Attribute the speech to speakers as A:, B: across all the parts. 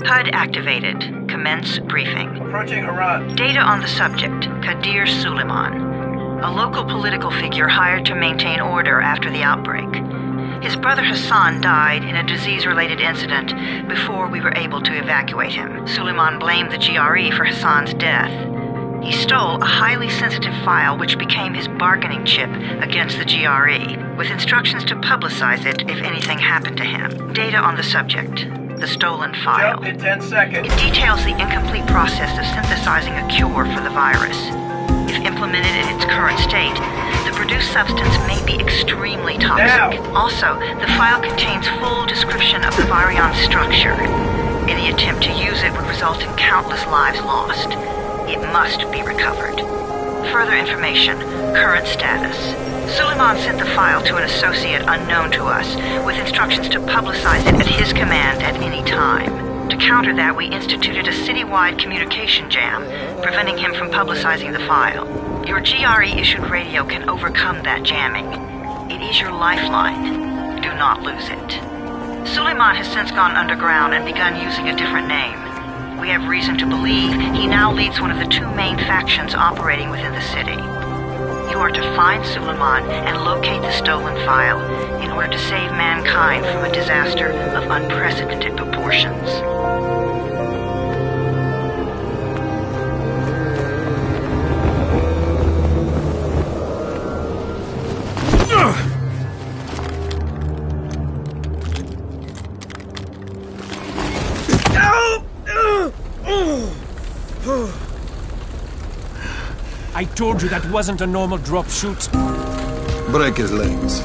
A: HUD activated. Commence briefing.
B: Approaching Haran.
A: Data on the subject, Kadir Suleiman, a local political figure hired to maintain order after the outbreak. His brother Hassan died in a disease-related incident before we were able to evacuate him. Suleiman blamed the GRE for Hassan's death. He stole a highly sensitive file which became his bargaining chip against the GRE, with instructions to publicize it if anything happened to him. Data on the subject, the stolen file.
B: Jump in 10 seconds.
A: It details the incomplete process of synthesizing a cure for the virus. If implemented in its current state, the produced substance may be extremely toxic.
B: Now.
A: Also, the file contains full description of the virion structure. Any attempt to use it would result in countless lives lost. It must be recovered. Further information, current status. Suleiman sent the file to an associate unknown to us, with instructions to publicize it at his command at any time. To counter that, we instituted a citywide communication jam, preventing him from publicizing the file. Your GRE-issued radio can overcome that jamming. It is your lifeline. Do not lose it. Suleiman has since gone underground and begun using a different name. We have reason to believe he now leads one of the two main factions operating within the city. You are to find Suleiman and locate the stolen file in order to save mankind from a disaster of unprecedented proportions.
C: I told you that wasn't a normal drop shoot.
D: Break his legs,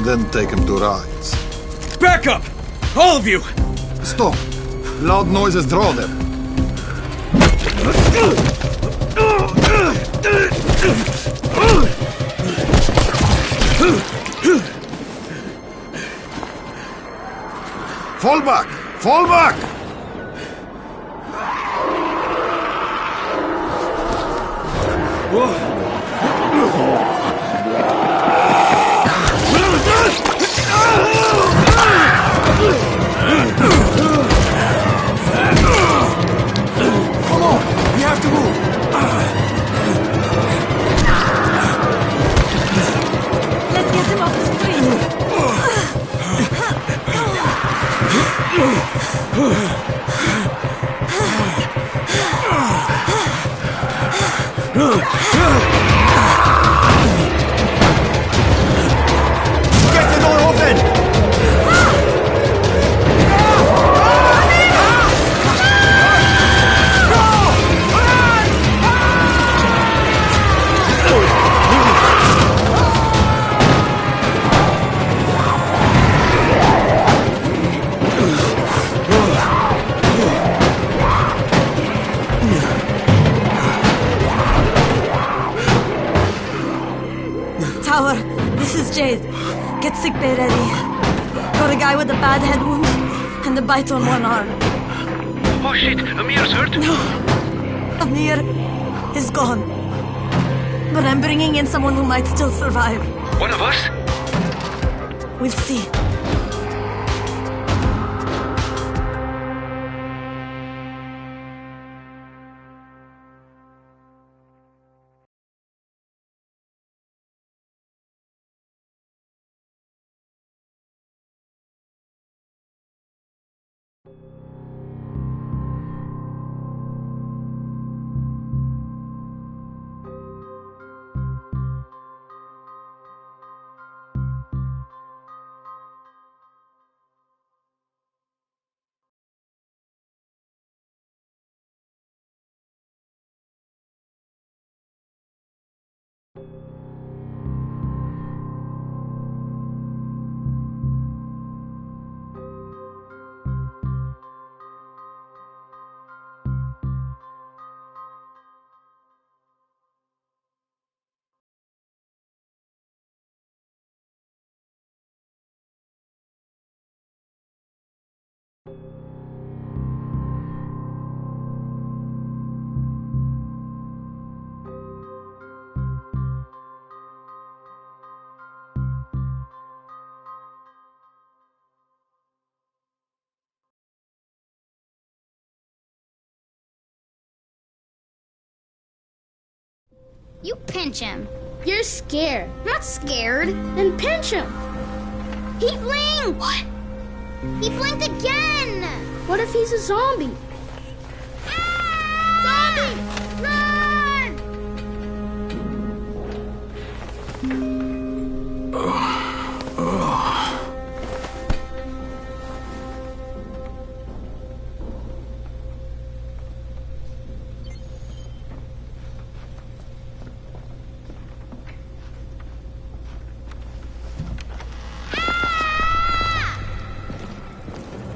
D: then take him to rides.
C: Back up! All of you!
D: Stop! Loud noises draw them. Fall back! Fall back!
C: Come on! We have to move!
E: Let's get him off the
C: Get the door open!
E: tower. This is Jade. Get sickbay ready. Got a guy with a bad head wound and a bite on one arm.
B: Oh shit, Amir's hurt?
E: No, Amir is gone. But I'm bringing in someone who might still survive.
B: One of us?
E: We'll see.
F: You pinch him. You're scared. I'm not scared. Then pinch him. He blinked! What? He blinked again! What if he's a zombie? Zombie! Run!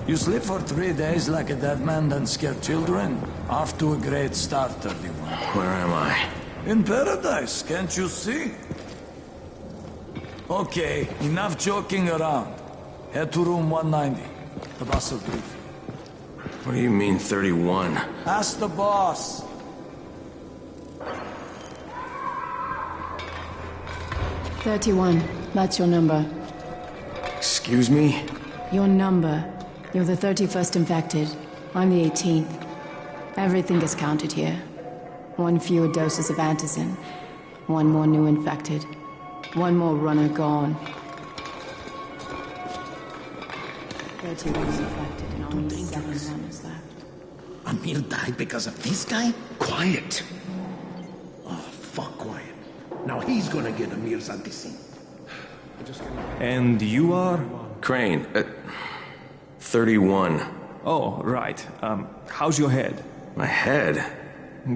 C: You sleep for 3 days like a dead man, then scare children? Off to a great start, 31.
G: Where am I?
C: In paradise, can't you see? Okay, enough joking around. Head to room 190. The boss will brief you.
G: What do you mean, 31?
C: Ask the boss.
H: That's your number.
G: Excuse me?
H: Your number. You're the 31st infected. I'm the 18th. Everything is counted here. 1 fewer doses of antizin. 1 more new infected. 1 more runner gone. 31 infected and only 7 runners left.
I: Amir died because of this guy? Quiet. Oh, fuck quiet. Now he's gonna get Amir's antizin.
J: And you are?
G: Crane. 31.
J: Oh, right. How's your head?
G: My head?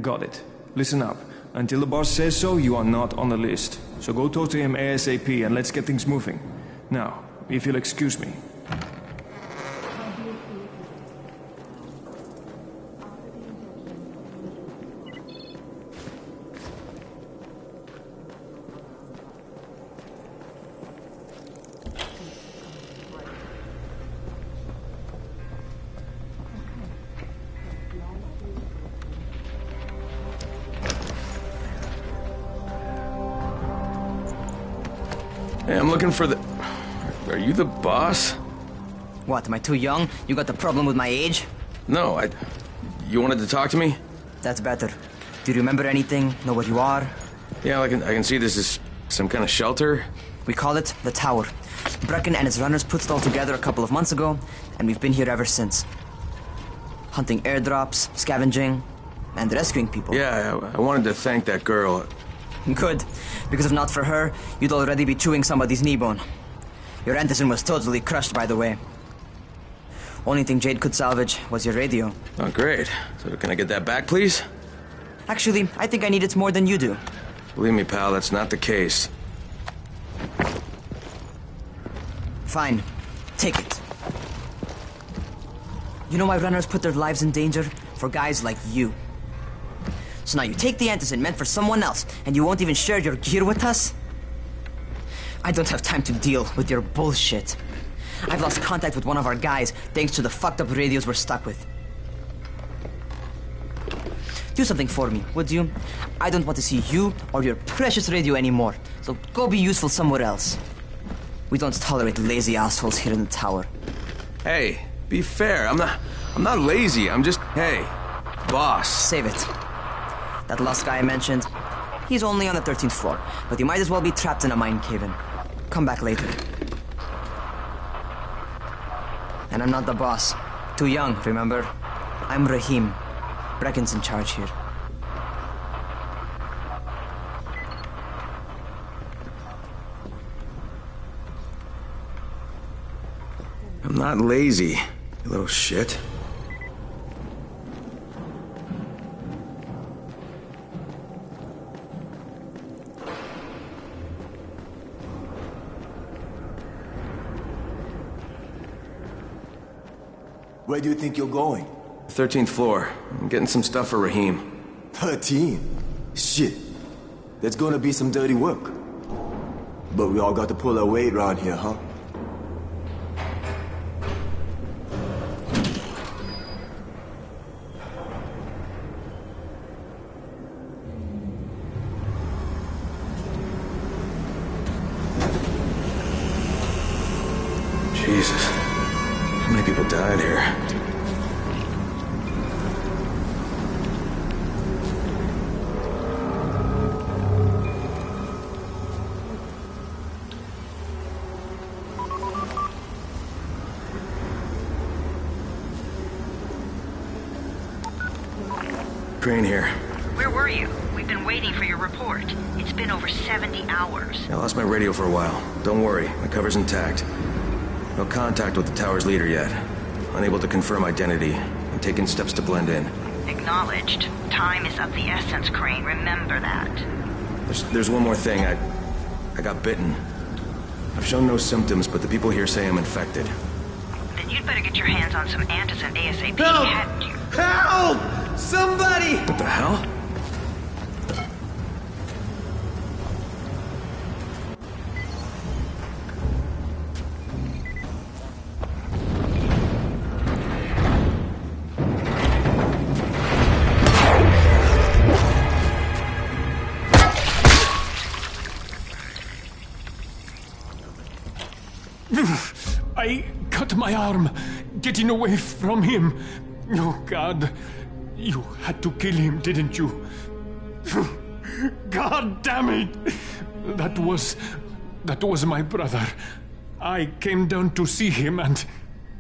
J: Got it. Listen up. Until the boss says so, you are not on the list. So go talk to him ASAP and let's get things moving. Now, if you'll excuse me.
G: Hey, I'm looking for the... Are you the boss?
K: What, am I too young? You got the problem with my age?
G: No, You wanted to talk to me?
K: That's better. Do you remember anything? Know where you are?
G: Yeah, I can see this is some kind of shelter.
K: We call it the Tower. Brecken and his runners put it all together a couple of months ago, and we've been here ever since. Hunting airdrops, scavenging, and rescuing people.
G: Yeah, I wanted to thank that girl.
K: Good, because if not for her, you'd already be chewing somebody's knee bone. Your antizin was totally crushed, by the way. Only thing Jade could salvage was your radio.
G: Oh, great. So can I get that back, please?
K: Actually, I think I need it more than you do.
G: Believe me, pal, that's not the case.
K: Fine. Take it. You know why runners put their lives in danger? For guys like you. So now you take the antizin meant for someone else, and you won't even share your gear with us? I don't have time to deal with your bullshit. I've lost contact with one of our guys thanks to the fucked up radios we're stuck with. Do something for me, would you? I don't want to see you or your precious radio anymore, so go be useful somewhere else. We don't tolerate lazy assholes here in the tower.
G: Hey, be fair. I'm not lazy. I'm just, hey, boss.
K: Save it. That last guy I mentioned, he's only on the 13th floor, but he might as well be trapped in a mine cave-in. Come back later. And I'm not the boss. Too young, remember? I'm Rahim. Brecken's in charge here.
G: I'm not lazy, you little shit.
L: Where do you think you're going?
G: 13th floor. I'm getting some stuff for Rahim.
L: 13? Shit. There's gonna be some dirty work. But we all got to pull our weight around here, huh?
G: Jesus. How many people died here? Crane here.
A: Where were you? We've been waiting for your report. It's been over 70 hours.
G: I lost my radio for a while. Don't worry, my cover's intact. No contact with the tower's leader yet. Unable to confirm identity. I'm taking steps to blend in.
A: Acknowledged. Time is of the essence, Crane. Remember that.
G: There's one more thing. I got bitten. I've shown no symptoms, but the people here say I'm infected.
A: Then you'd better get your hands on some antizin ASAP.
K: Help!
A: Hadn't you?
K: Help! Somebody!
G: What the hell?
M: I cut my arm, getting away from him. Oh, God. You had to kill him, didn't you? God damn it! That was my brother. I came down to see him and...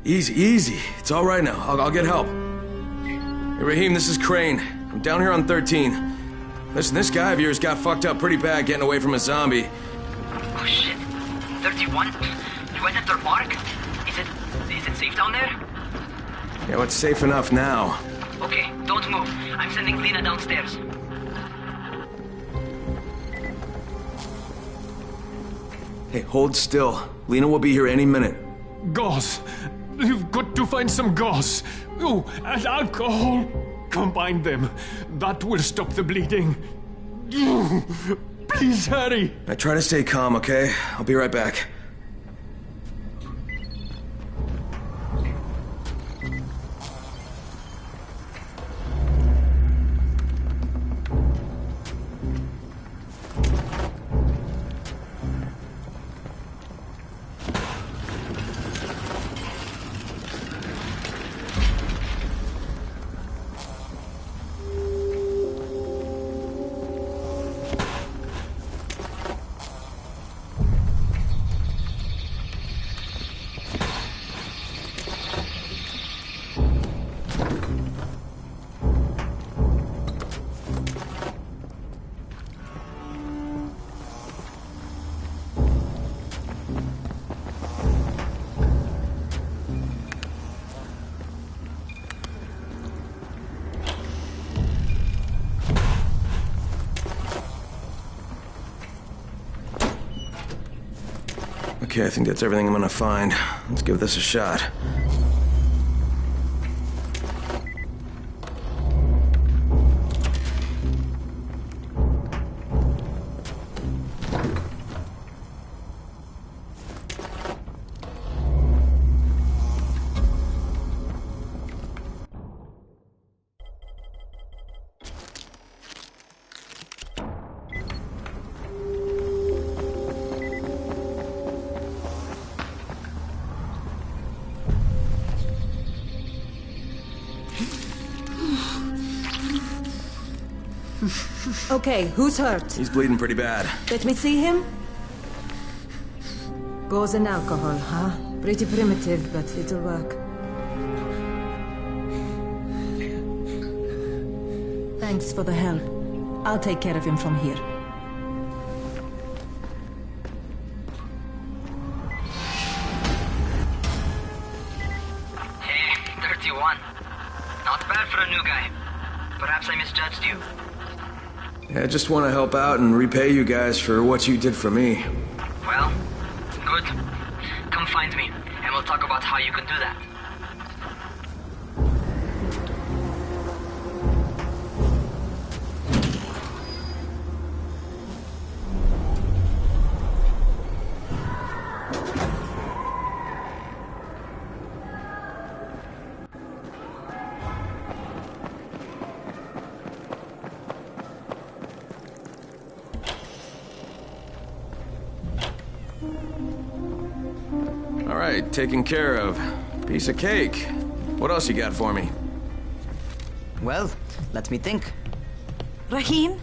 G: Easy. It's all right now. I'll get help. Hey, Rahim, this is Crane. I'm down here on 13. Listen, this guy of yours got fucked up pretty bad getting away from a zombie.
K: Oh, shit. 31? You went after Mark? Is it safe down there?
G: Yeah, well, it's safe enough now.
K: Okay, don't move. I'm sending Lena downstairs.
G: Hey, hold still. Lena will be here any minute.
M: Gauze. You've got to find some gauze. Oh, and alcohol. Combine them. That will stop the bleeding. Please hurry.
G: I try to stay calm, okay? I'll be right back. Okay, I think that's everything I'm gonna find. Let's give this a shot.
N: Okay, who's hurt?
G: He's bleeding pretty bad.
N: Let me see him. Gauze and alcohol, huh? Pretty primitive, but it'll work. Thanks for the help. I'll take care of him from here.
K: Hey, 31. Not bad for a new guy. Perhaps I misjudged you.
G: Yeah, I just want to help out and repay you guys for what you did for me.
K: Well, good. Come find me, and we'll talk about how you can do that.
G: All right, taken care of. Piece of cake. What else you got for me?
K: Well, let me think.
E: Rahim,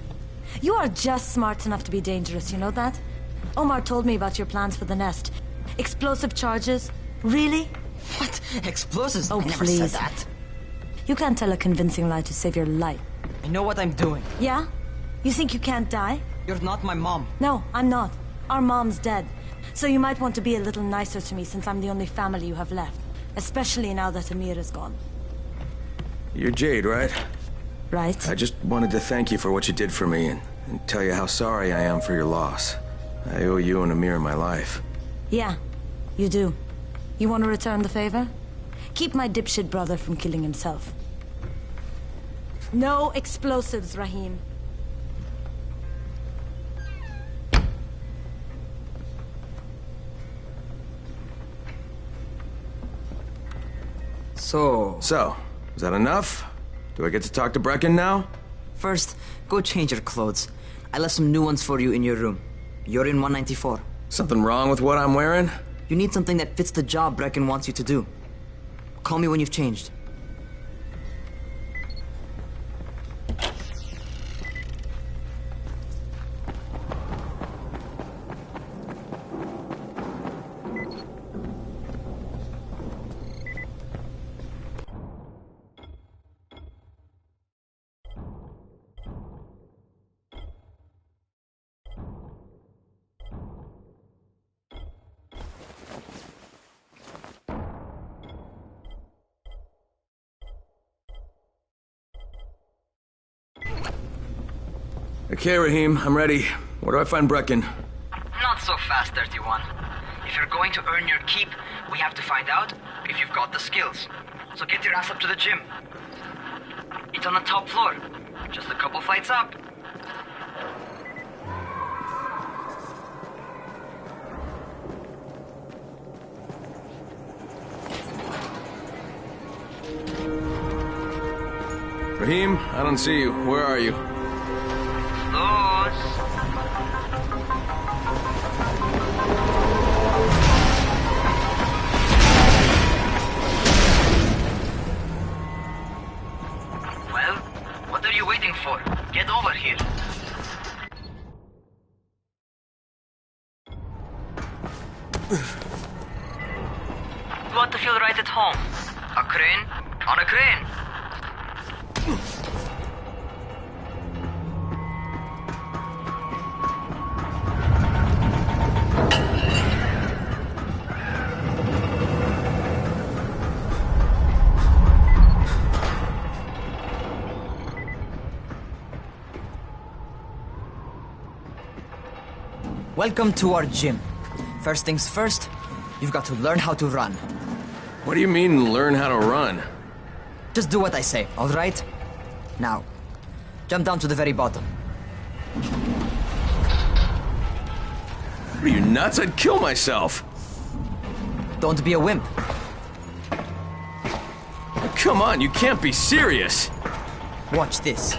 E: you are just smart enough to be dangerous, you know that? Omar told me about your plans for the nest. Explosive charges? Really?
K: What? Explosives?
E: Oh,
K: I never
E: please.
K: said that.
E: You can't tell a convincing lie to save your life.
K: I know what I'm doing.
E: Yeah? You think you can't die?
K: You're not my mom.
E: No, I'm not. Our mom's dead. So you might want to be a little nicer to me since I'm the only family you have left. Especially now that Amir is gone.
G: You're Jade, right?
E: Right.
G: I just wanted to thank you for what you did for me and tell you how sorry I am for your loss. I owe you and Amir my life.
E: Yeah, you do. You want to return the favor? Keep my dipshit brother from killing himself. No explosives, Rahim.
K: So,
G: is that enough? Do I get to talk to Brecken now?
K: First, go change your clothes. I left some new ones for you in your room. You're in 194.
G: Something wrong with what I'm wearing?
K: You need something that fits the job Brecken wants you to do. Call me when you've changed.
G: Okay, Rahim, I'm ready. Where do I find Brecken?
K: Not so fast, 31. If you're going to earn your keep, we have to find out if you've got the skills. So get your ass up to the gym. It's on the top floor. Just a couple flights up.
G: Rahim, I don't see you. Where are you?
K: Well, what are you waiting for? Get over here. You want to feel right at home? A crane? On a crane! Welcome to our gym. First things first, you've got to learn how to run.
G: What do you mean, learn how to run?
K: Just do what I say, all right? Now, jump down to the very bottom.
G: Are you nuts? I'd kill myself.
K: Don't be a wimp.
G: Come on, you can't be serious.
K: Watch this.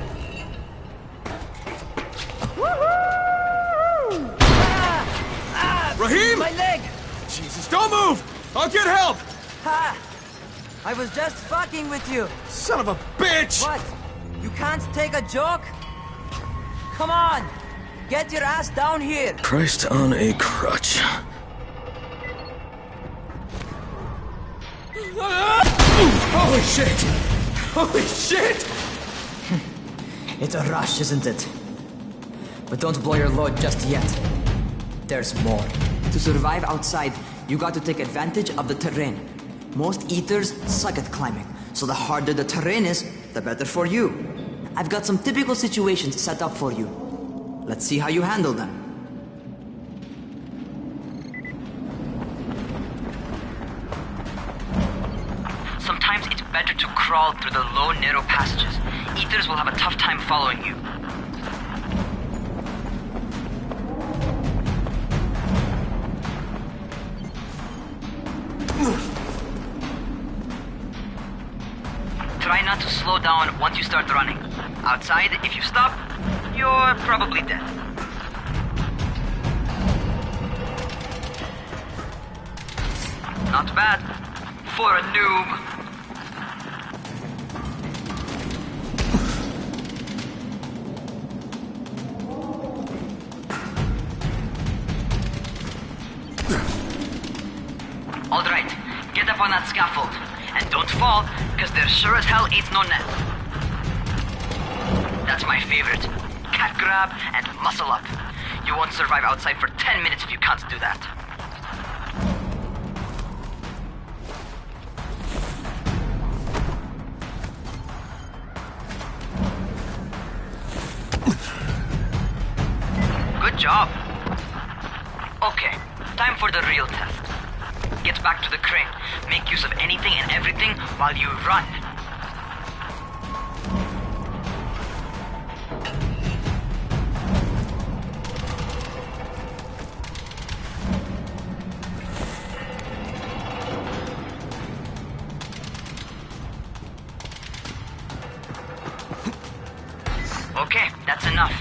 G: Rahim!
K: My leg!
G: Jesus, don't move! I'll get help!
K: Ha! I was just fucking with you.
G: Son of a bitch!
K: What? You can't take a joke? Come on! Get your ass down here!
G: Christ on a crutch. Holy shit! Holy shit!
K: It's a rush, isn't it? But don't blow your load just yet. There's more. To survive outside, you got to take advantage of the terrain. Most eaters suck at climbing, so the harder the terrain is, the better for you. I've got some typical situations set up for you. Let's see how you handle them. Sometimes it's better to crawl through the low, narrow passages. Eaters will have a tough time following you. Try not to slow down once you start running. Outside, if you stop, you're probably dead. Not bad. For a noob. All right, get up on that scaffold. And Don't fall, because there sure as hell ain't no net. That's my favorite. Cat grab and muscle up. You won't survive outside for 10 minutes if you can't do that. Good job. Okay, time for the real test. Get back to the crane. Make use of anything and everything while you run. Okay, that's enough.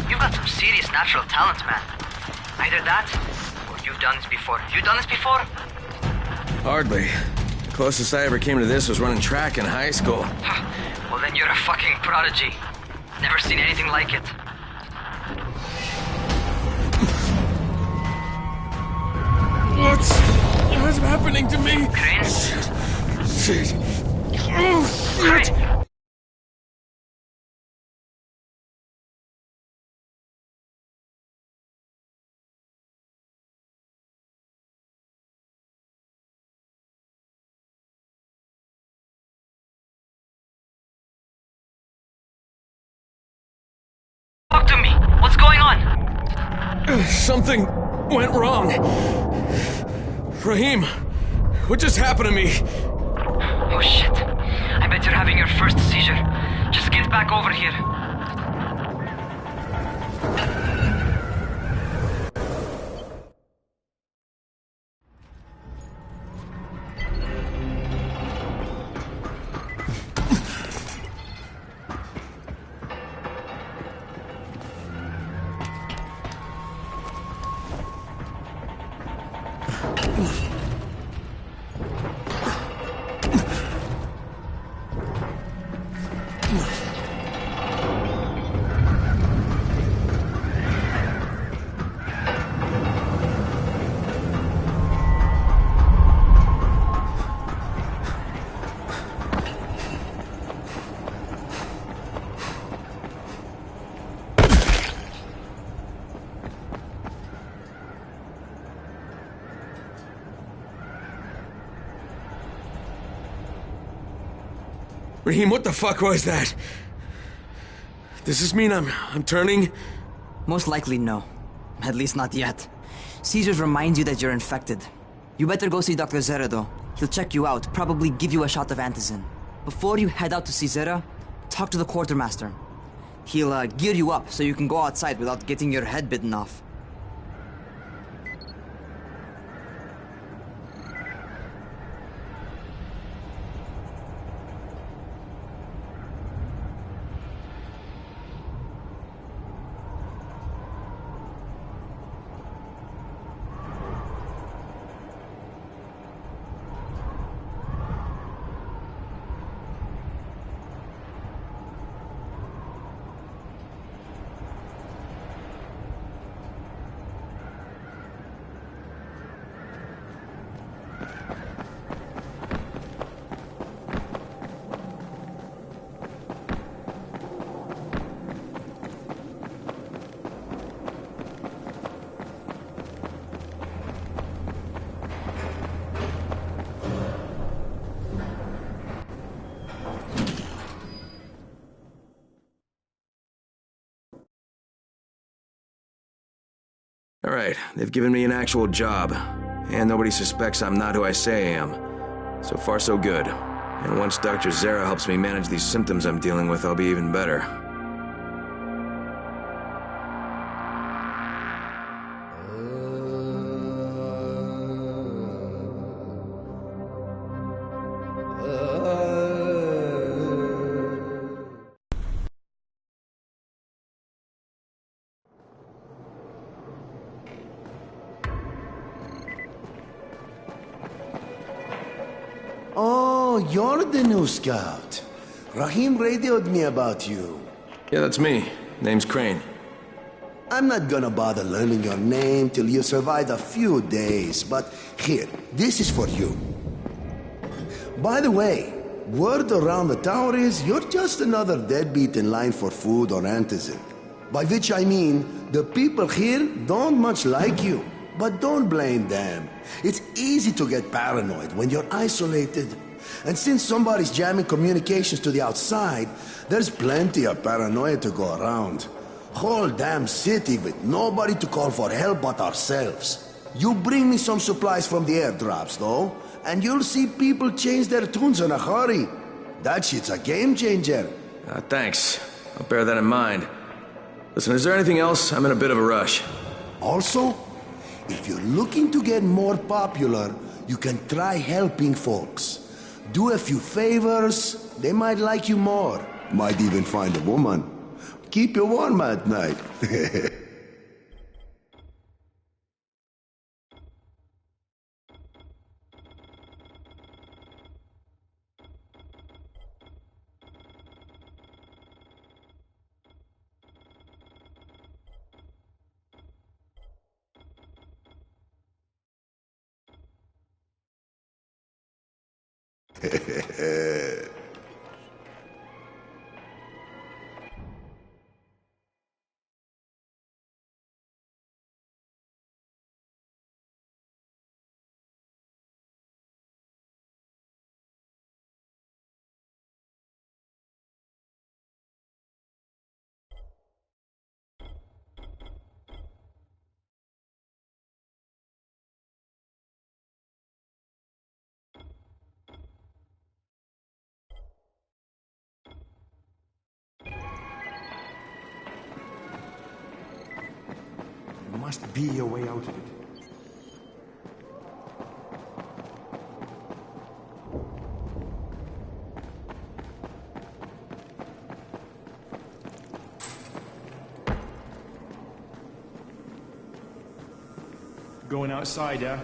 K: You've got some serious natural talent, man. Either that, or you've done this before. You done this before?
G: Hardly. The closest I ever came to this was running track in high school.
K: Well, then you're a fucking prodigy. Never seen anything like it.
G: What's happening to me?
K: Crane?
G: Shit. Oh, shit.
K: Crane. Talk to me. What's going on?
G: Something went wrong. Rahim, what just happened to me?
K: Oh shit. I bet you're having your first seizure. Just get back over here.
G: Rahim, what the fuck was that? Does this mean I'm turning?
K: Most likely no. At least not yet. Seizures remind you that you're infected. You better go see Dr. Zere though. He'll check you out, probably give you a shot of antizin. Before you head out to see Zere, talk to the quartermaster. He'll gear you up so you can go outside without getting your head bitten off.
G: All right, they've given me an actual job, and nobody suspects I'm not who I say I am. So far, so good. And once Dr. Zere helps me manage these symptoms I'm dealing with, I'll be even better.
I: Oh, you're the new scout. Rahim radioed me about you.
G: Yeah, that's me. Name's Crane.
I: I'm not gonna bother learning your name till you survive a few days, but here, this is for you.
O: By the way, word around the tower is you're just another deadbeat in line for food or Antizin. By which I mean, the people here don't much like you. But don't blame them. It's easy to get paranoid when you're isolated. And since somebody's jamming communications to the outside, there's plenty of paranoia to go around. Whole damn city with nobody to call for help but ourselves. You bring me some supplies from the airdrops, though, and you'll see people change their tunes in a hurry. That shit's a game changer.
G: Thanks. I'll bear that in mind. Listen, is there anything else? I'm in a bit of a rush.
O: Also, if you're looking to get more popular, you can try helping folks. Do a few favors, they might like you more. Might even find a woman. Keep you warm at night.
I: Must be a way out of it.
J: Going outside, yeah?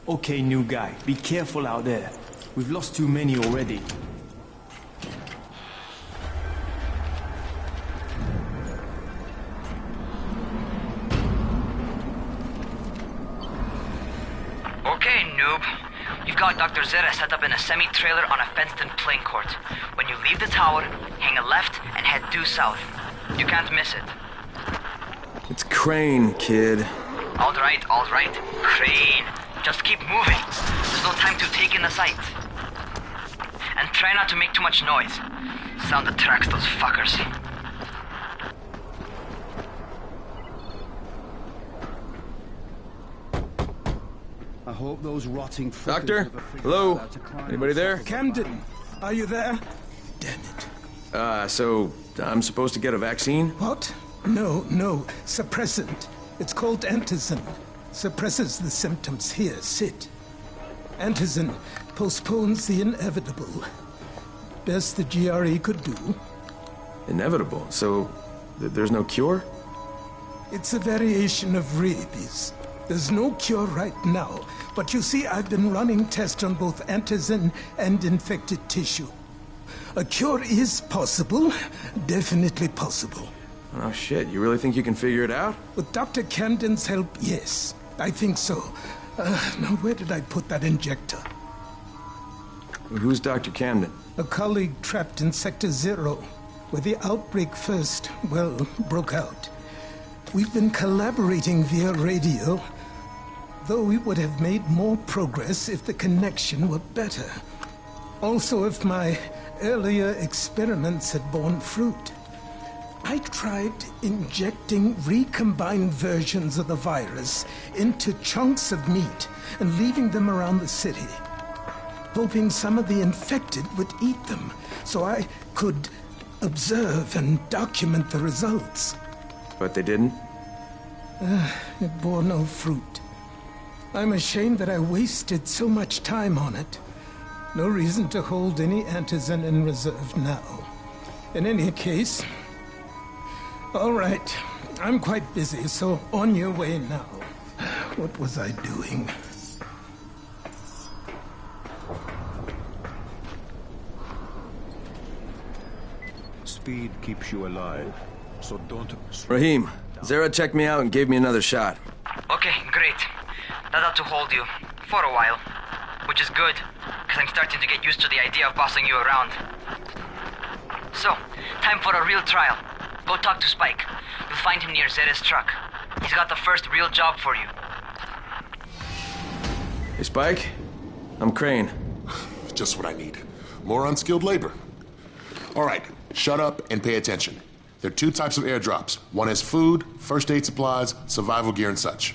J: Okay, new guy. Be careful out there. We've lost too many already.
K: Okay, noob. You've got Dr. Zera set up in a semi-trailer on a fenced-in playing court. When you leave the tower, hang a left and head due south. You can't miss it.
G: It's Crane, kid.
K: All right. Crane. Just keep moving. There's no time to take in the sight. And try not to make too much noise. Sound attracts those fuckers.
P: I hope those rotting
G: Doctor? Hello? Anybody there?
Q: Camden, are you there?
G: So I'm supposed to get a vaccine?
Q: What? No. Suppressant. It's called Antizin. Suppresses the symptoms. Here, sit. Antizin postpones the inevitable. Best the GRE could do.
G: Inevitable? So there's no cure?
Q: It's a variation of rabies. There's no cure right now, but you see, I've been running tests on both Antizin and infected tissue. A cure is possible, definitely possible.
G: Oh shit, you really think you can figure it out?
Q: With Dr. Camden's help, yes. I think so. Now where did I put that injector?
G: Who's Dr. Camden?
Q: A colleague trapped in Sector 0, where the outbreak first, broke out. We've been collaborating via radio, though we would have made more progress if the connection were better. Also, if my earlier experiments had borne fruit. I tried injecting recombined versions of the virus into chunks of meat and leaving them around the city, hoping some of the infected would eat them so I could observe and document the results.
G: But they didn't?
Q: It bore no fruit. I'm ashamed that I wasted so much time on it. No reason to hold any Antizin in reserve now. In any case... All right. I'm quite busy, so on your way now. What was I doing?
M: Speed keeps you alive, so don't...
G: Rahim, Zera checked me out and gave me another shot.
K: Okay, great. That ought to hold you. For a while. Good, because I'm starting to get used to the idea of bossing you around. So, time for a real trial. Go talk to Spike. You'll find him near Zera's truck. He's got the first real job for you.
G: Hey, Spike. I'm Crane.
R: Just what I need. More unskilled labor. All right, shut up and pay attention. There are two types of airdrops. One has food, first aid supplies, survival gear, and such.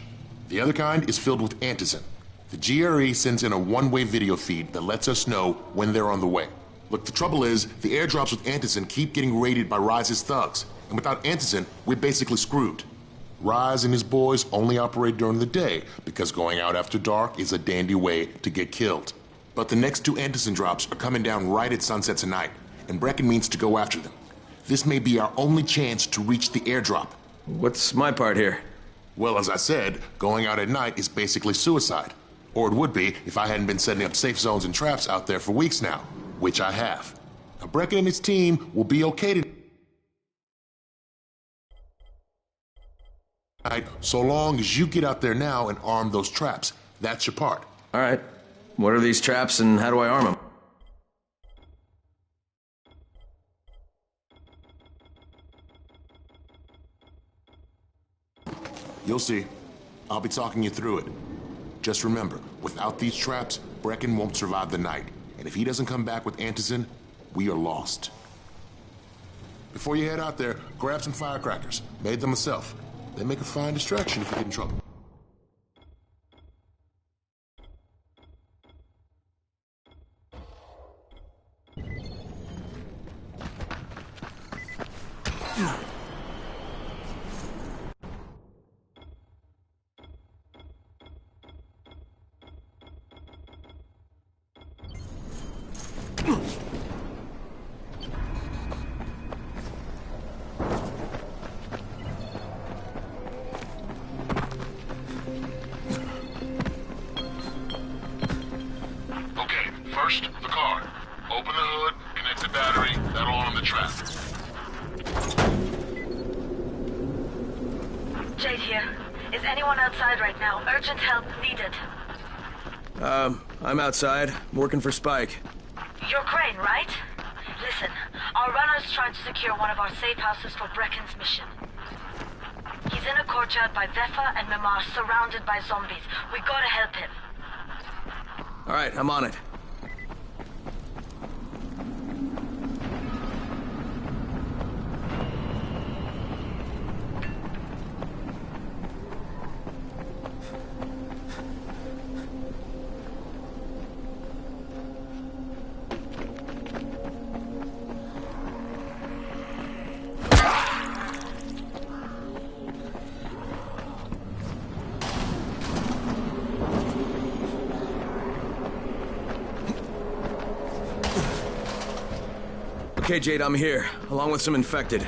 R: The other kind is filled with antizin. The GRE sends in a one-way video feed that lets us know when they're on the way. Look, the trouble is, the airdrops with antizin keep getting raided by Rise's thugs. And without antizin, we're basically screwed. Rise and his boys only operate during the day because going out after dark is a dandy way to get killed. But the next two antizin drops are coming down right at sunset tonight, and Brecken means to go after them. This may be our only chance to reach the airdrop.
G: What's my part here?
R: Well, as I said, going out at night is basically suicide. Or it would be if I hadn't been setting up safe zones and traps out there for weeks now, which I have. Now, Brecken and his team will be okay tonight, so long as you get out there now and arm those traps. That's your part.
G: All right. What are these traps and how do I arm them?
R: You'll see. I'll be talking you through it. Just remember, without these traps, Brecken won't survive the night. And if he doesn't come back with antizin, we are lost. Before you head out there, grab some firecrackers. Made them myself. They make a fine distraction if you get in trouble. First, the car. Open the hood, connect the battery, that'll arm the trap.
A: Jade here. Is anyone outside right now? Urgent help needed.
G: I'm outside, working for Spike.
A: You're Crane, right? Listen, our runner's trying to secure one of our safe houses for Brecken's mission. He's in a courtyard by Vefa and Mimar, surrounded by zombies. We gotta help him.
G: All right, I'm on it. Okay, Jade, I'm here, along with some infected.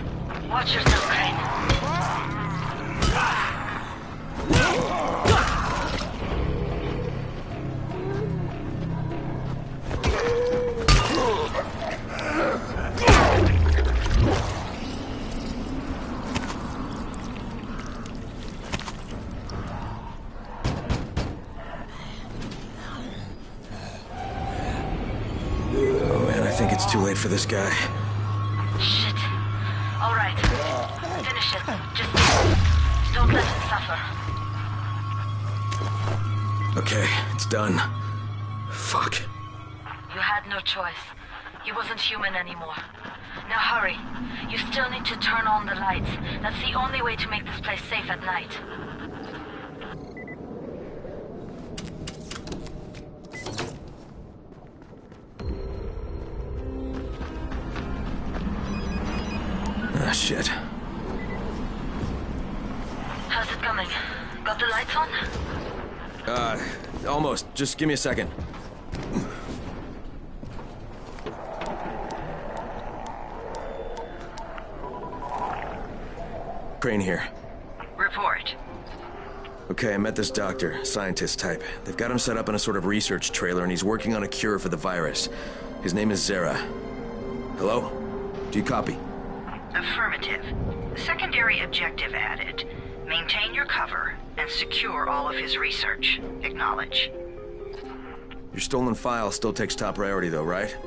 A: Watch yourself, Crane.
G: Oh man, I think it's too late for this guy.
A: Shit. All right. Finish it. Just don't let him suffer.
G: Okay, it's done. Fuck.
A: You had no choice. He wasn't human anymore. Now hurry. You still need to turn on the lights. That's the only way to make this place safe at night.
G: Ah, shit.
A: How's it coming? Got the lights on?
G: Almost. Just give me a second. Crane here.
A: Report.
G: Okay, I met this doctor, scientist type. They've got him set up in a sort of research trailer, and he's working on a cure for the virus. His name is Zera. Hello? Do you copy?
A: Affirmative. Secondary objective added. Maintain your cover and secure all of his research. Acknowledge.
G: Your stolen file still takes top priority though, right?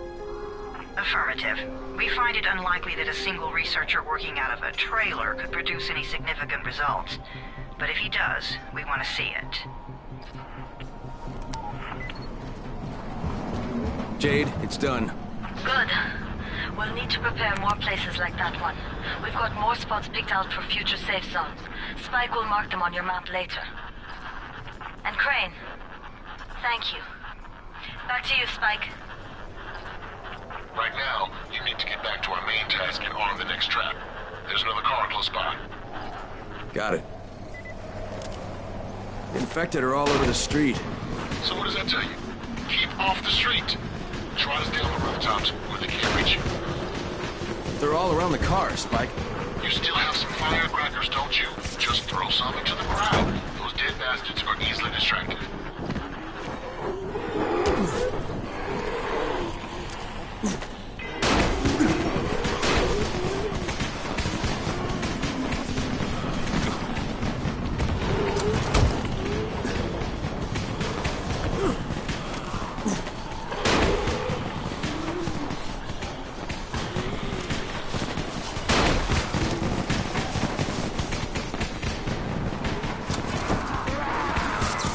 A: Affirmative. We find it unlikely that a single researcher working out of a trailer could produce any significant results. But if he does, we want to see it.
G: Jade, it's done.
S: Good. We'll need to prepare more places like that one. We've got more spots picked out for future safe zones. Spike will mark them on your map later. And Crane, thank you. Back to you, Spike.
R: Right now, you need to get back to our main task and arm the next trap. There's another car close by.
G: Got it. The infected are all over the street.
R: So what does that tell you? Keep off the street. Try to stay on the rooftops where they can't reach you.
G: They're all around the car, Spike.
R: You still have some firecrackers, don't you? Just throw some into the crowd. Those dead bastards are easily distracted.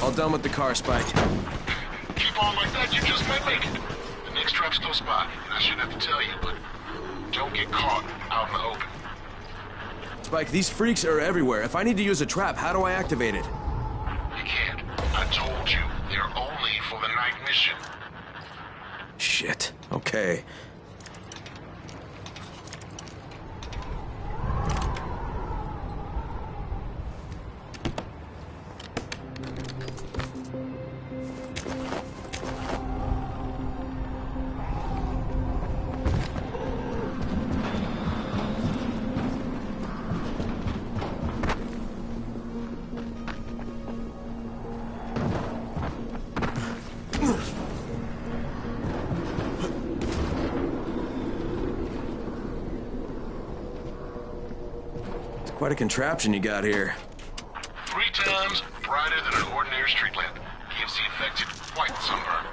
G: All done with the car, Spike.
R: Keep on like that, you just might make it. The next trap's close by, and I shouldn't have to tell you, but don't get caught out in the open.
G: Spike, these freaks are everywhere. If I need to use a trap, how do I activate it?
R: You can't. I told you, they're only for the night mission.
G: Shit. Okay. Quite a contraption you got here.
R: 3 times brighter than an ordinary street lamp. Gives the infected quite the sunburn.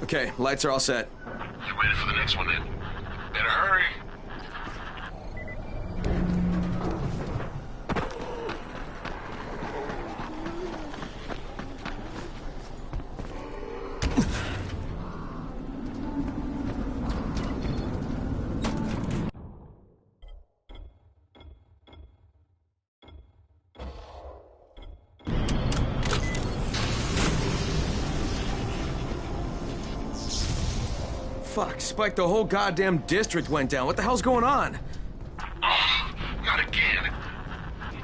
G: Okay, lights are all set.
R: You ready for the next one then? Better hurry.
G: Fuck, Spike, the whole goddamn district went down. What the hell's going on?
R: Oh, not again.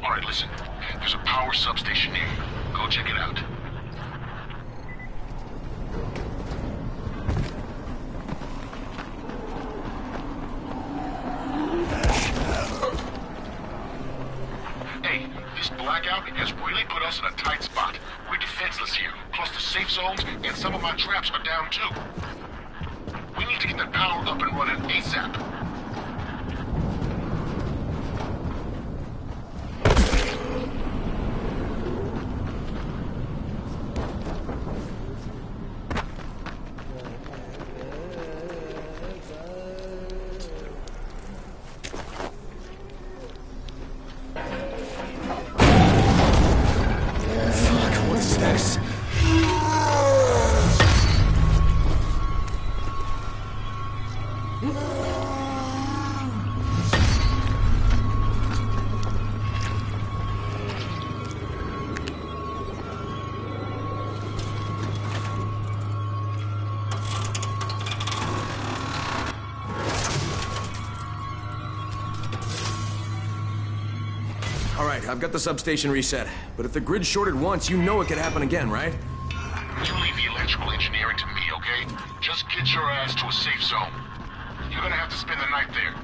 R: All right, listen. There's a power substation here. Go check it out. Hey, this blackout has really put us in a tight spot. We're defenseless here. Plus the safe zones and some of my traps are down too. We need to get the power up and running ASAP.
G: I've got the substation reset, but if the grid shorted once, you know it could happen again, right?
R: You leave the electrical engineering to me, okay? Just get your ass to a safe zone. You're gonna have to spend the night there.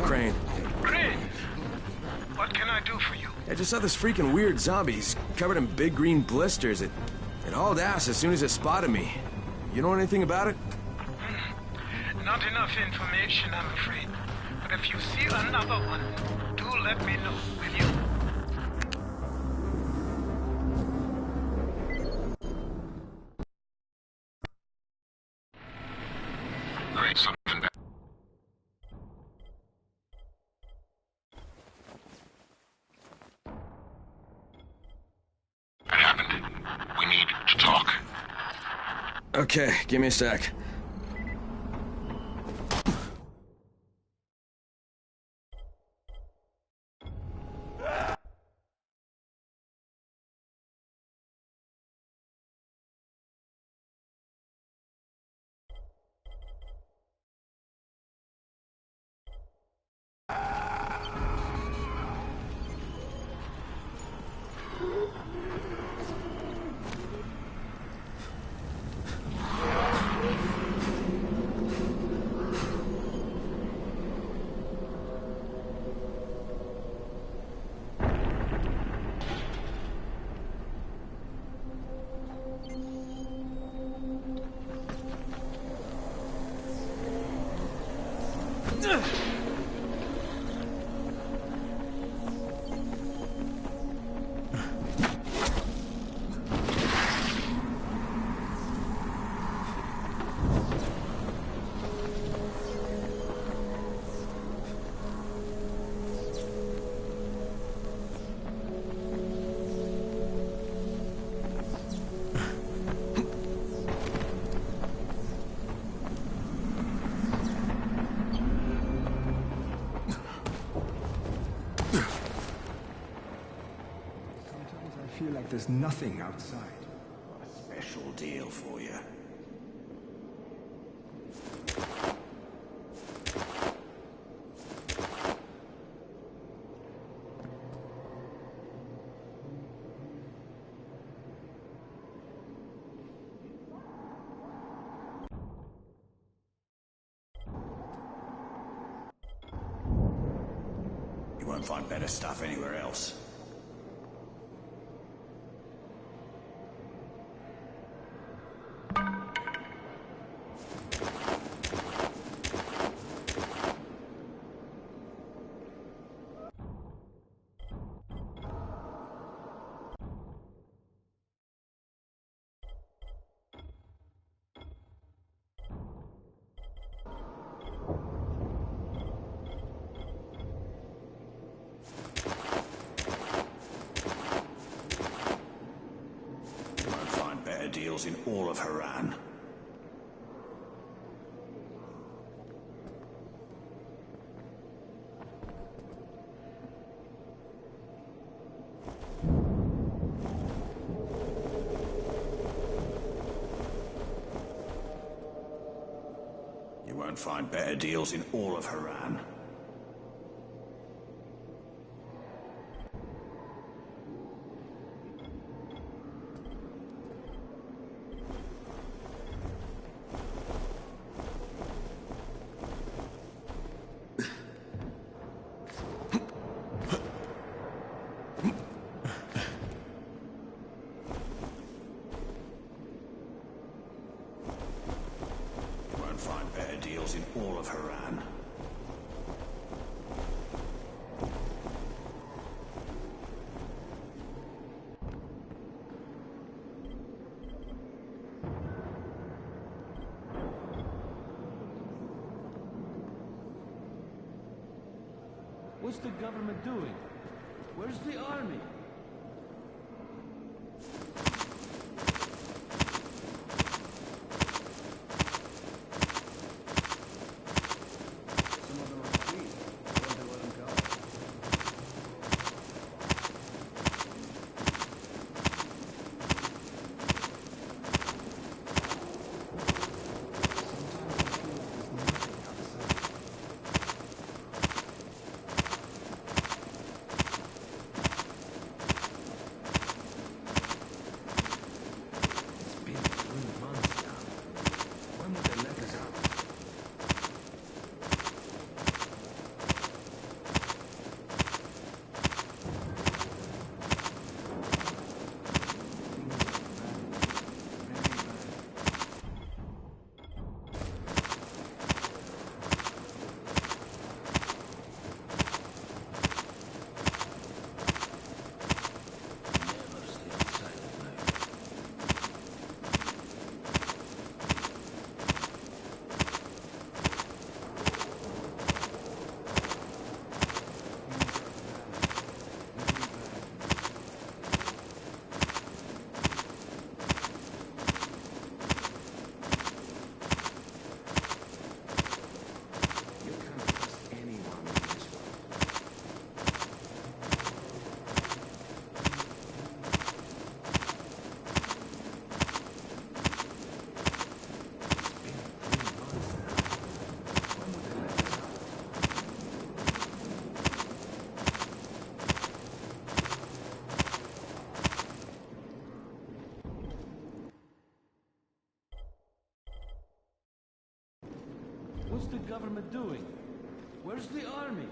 G: Crane.
T: Crane? What can I do for you?
G: I just saw this freaking weird zombie. He's covered in big green blisters. It hauled ass as soon as it spotted me. You know anything about it?
T: Not enough information, I'm afraid. But if you see another one, do let me know, will you?
R: Great, something bad. It happened. We need to talk.
G: Okay, give me a sec.
J: feel like there's nothing outside.
I: A special deal for you. You won't find better stuff anywhere else. Deals in all of Haran. You won't find better deals in all of Haran. Find better deals in all of Haran.
P: What's the government doing? Where's the army? What's the government doing? Where's the army?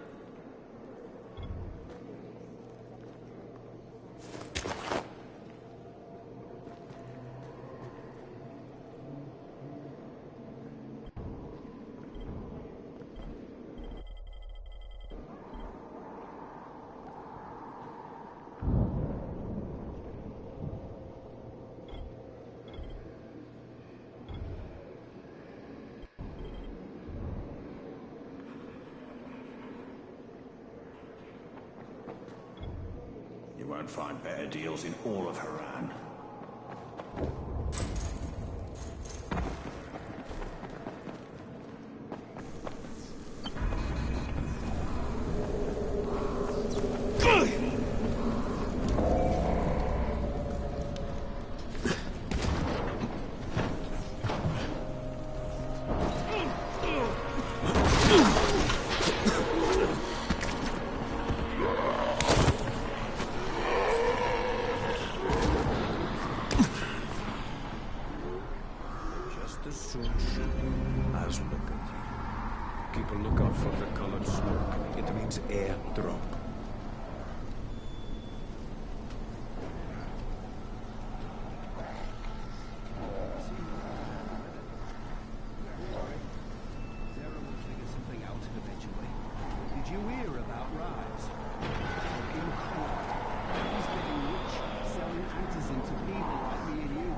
I: You won't find better deals in all of Haran.
J: just look at you. Keep a lookout for the colored smoke. It means airdrop.
P: Did you hear about Rise? In court. He's getting rich, selling antizin to people like me and you.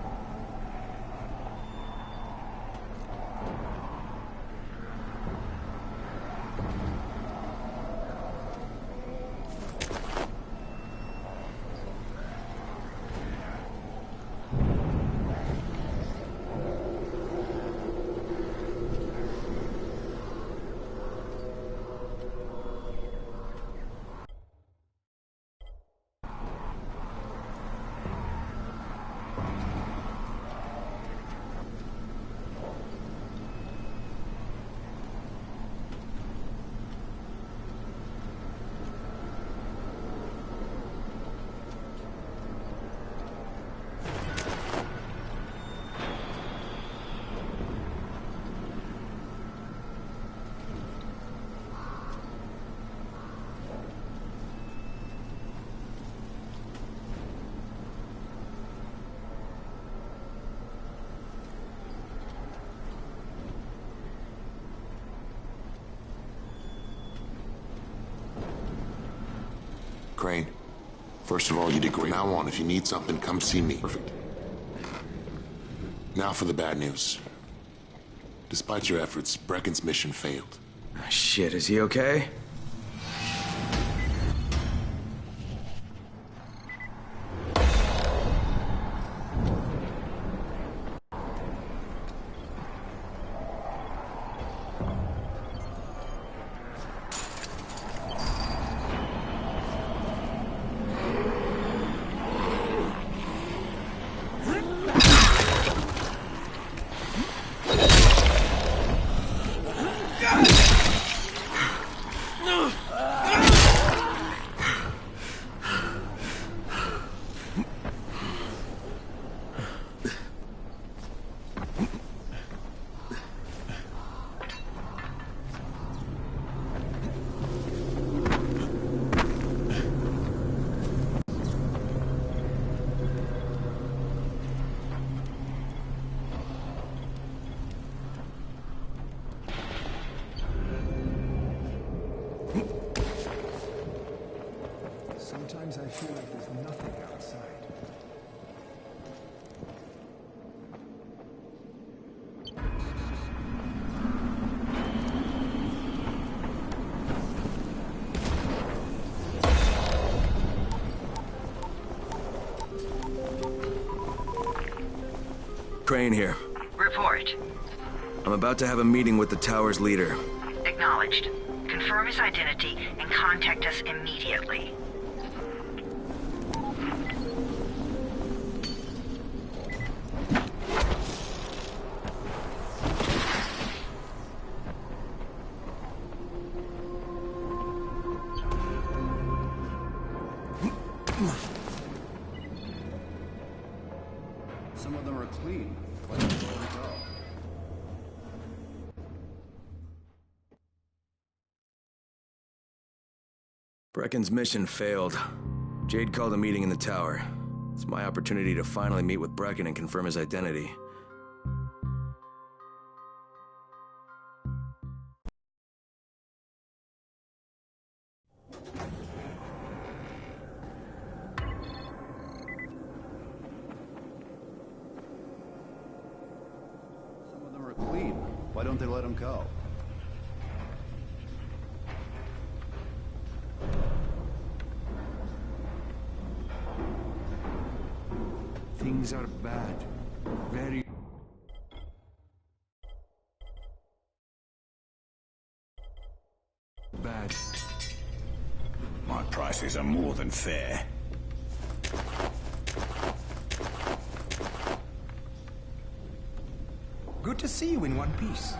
R: Crane, first of all, you did great. Now on, if you need something, come see me. Perfect. Now for the bad news. Despite your efforts, Brecken's mission failed.
G: Shit, is he okay?
Q: Sometimes I feel like there's nothing outside.
G: Crane here.
A: Report.
G: I'm about to have a meeting with the tower's leader.
A: Acknowledged. Confirm his identity and contact us immediately.
P: Some of them are clean. Why don't you let them go?
G: Brecken's mission failed. Jade called a meeting in the tower. It's my opportunity to finally meet with Brecken and confirm his identity.
P: Some of them are clean. Why don't they let them go?
J: Things are bad. Very bad.
U: My prices are more than fair.
V: Good to see you in one piece.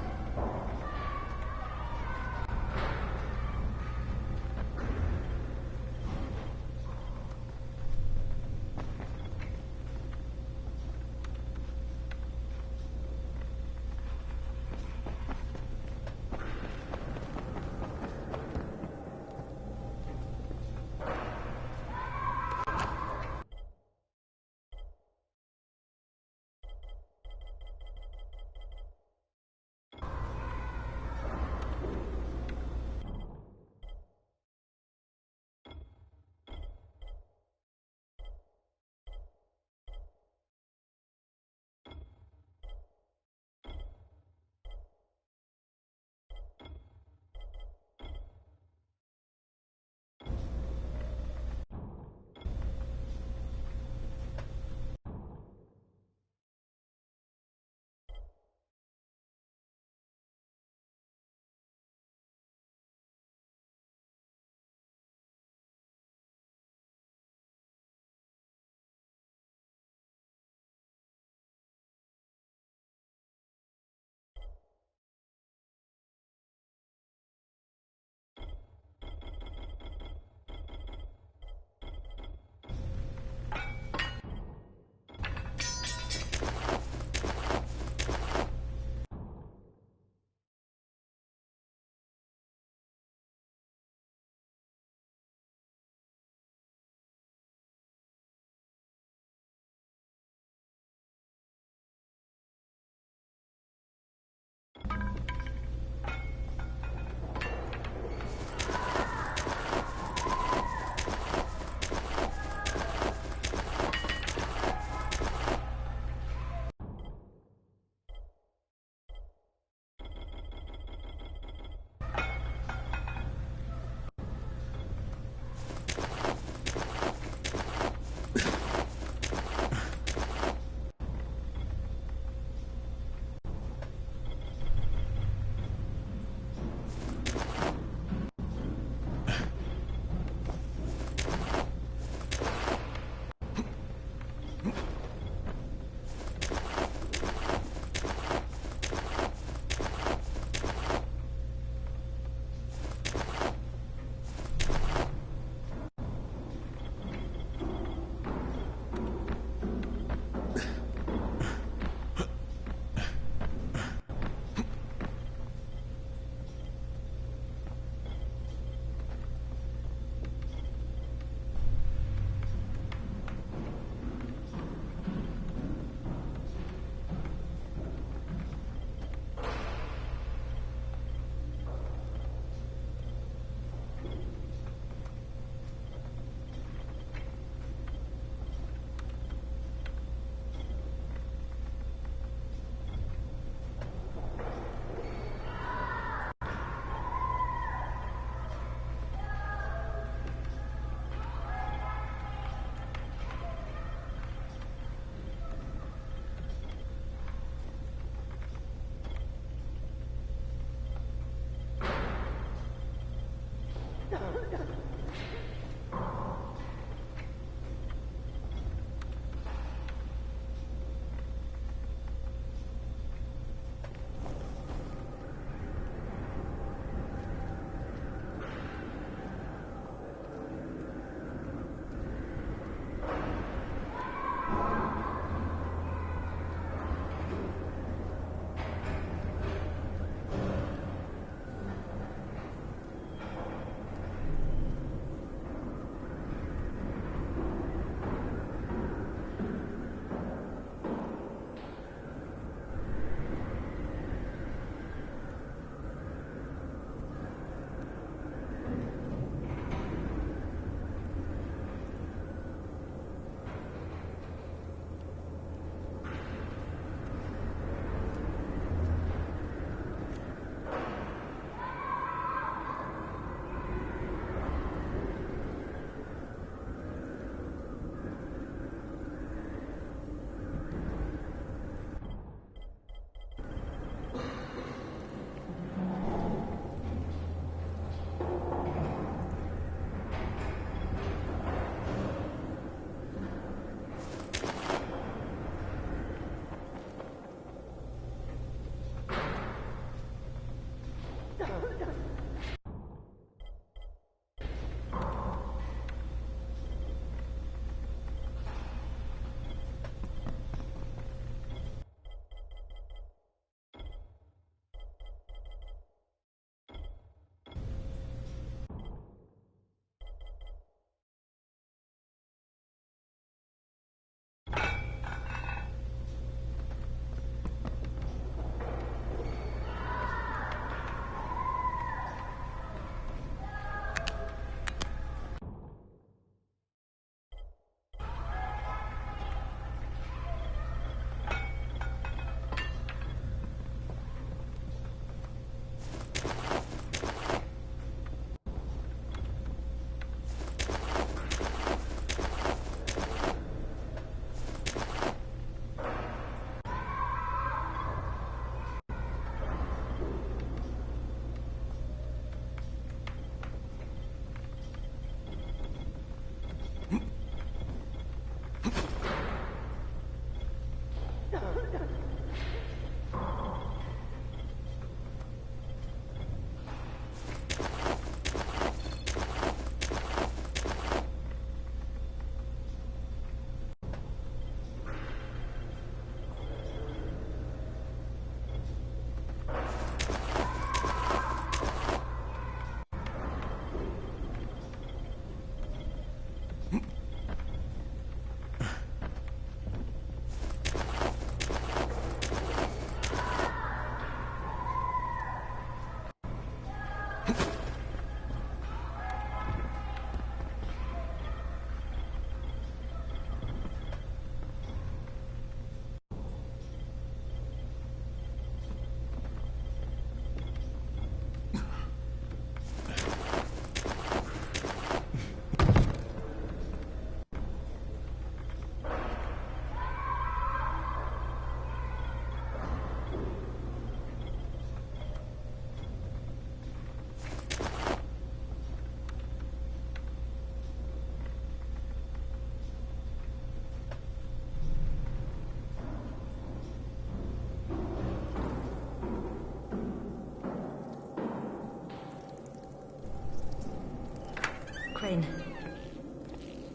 E: Crane.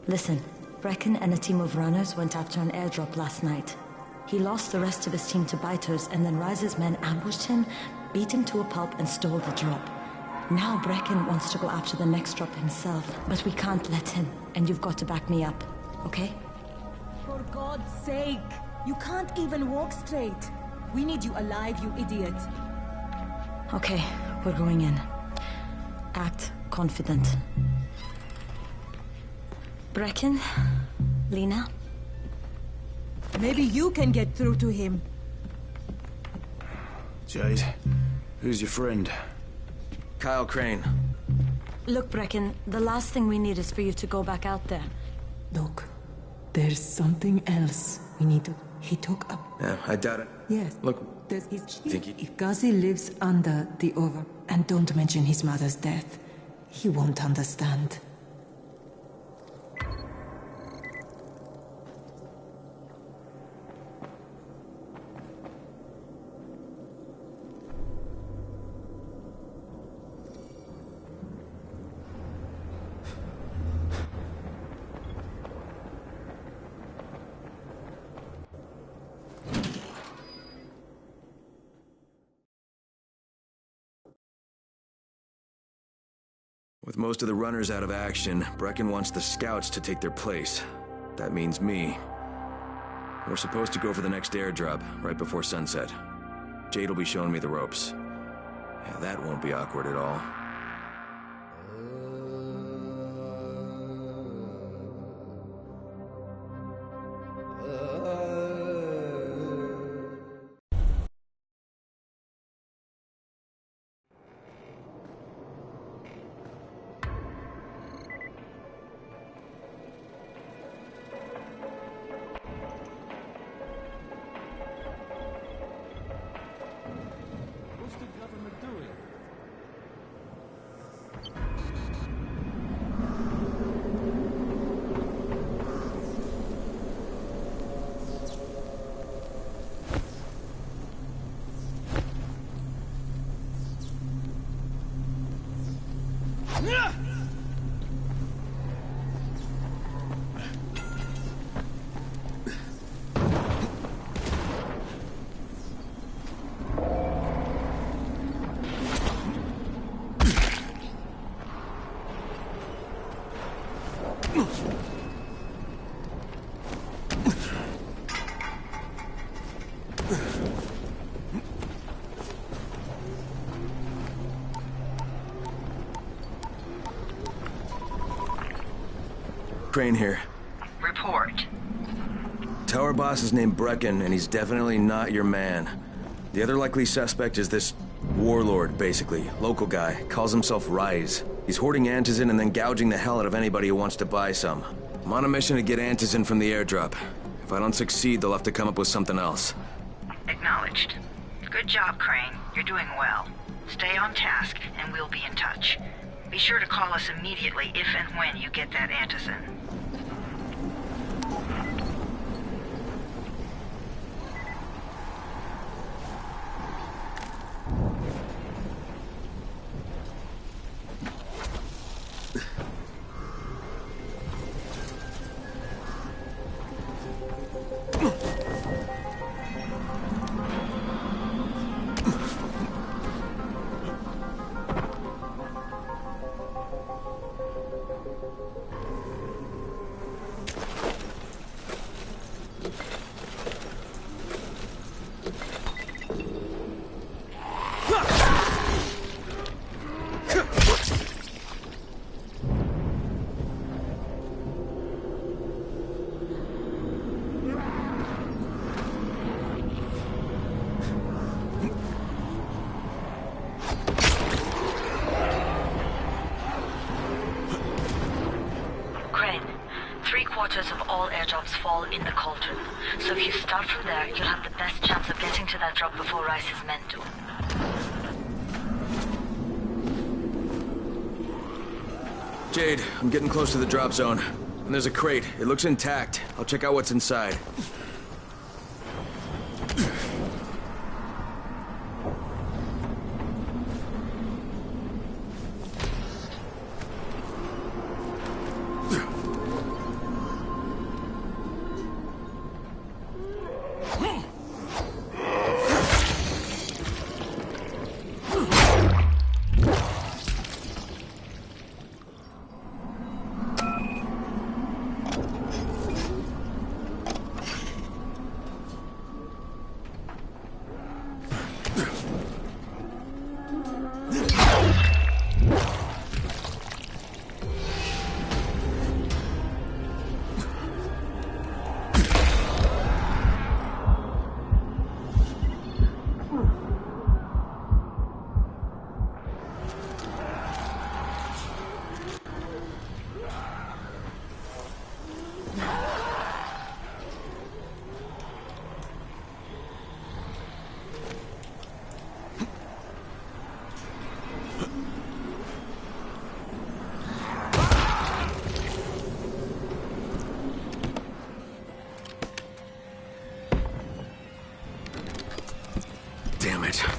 E: Listen, Brecken and a team of runners went after an airdrop last night. He lost the rest of his team to biters, and then Rise's men ambushed him, beat him to a pulp, and stole the drop. Now Brecken wants to go after the next drop himself, but we can't let him, and you've got to back me up, okay?
B: For God's sake! You can't even walk straight. We need you alive, you idiot.
E: Okay, we're going in. Act confident. Brecken? Lena?
B: Maybe you can get through to him.
J: Jade, who's your friend?
G: Kyle Crane.
E: Look, Brecken, the last thing we need is for you to go back out there.
N: Look, there's something else we need to... He took up...
G: Yeah, I doubt it.
N: Yes.
G: Look,
N: There's his...
G: think he...
N: If Gazi lives under the over... And don't mention his mother's death. He won't understand.
G: With most of the runners out of action, Brecken wants the scouts to take their place. That means me. We're supposed to go for the next airdrop, right before sunset. Jade will be showing me the ropes. Yeah, that won't be awkward at all.
C: What's the government doing?
G: Crane here.
A: Report.
G: Tower boss is named Brecken, and he's definitely not your man. The other likely suspect is this warlord, basically. Local guy. Calls himself Rise. He's hoarding Antizin and then gouging the hell out of anybody who wants to buy some. I'm on a mission to get Antizin from the airdrop. If I don't succeed, they'll have to come up with something else.
A: Acknowledged. Good job, Crane. You're doing well. Stay on task, and we'll be in touch. Be sure to call us immediately if and when you get that Antizin.
S: Of all airdrops fall in the cauldron. So if you start from there, you'll have the best chance of getting to that drop before Rice's men do.
G: Jade, I'm getting close to the drop zone. And there's a crate. It looks intact. I'll check out what's inside.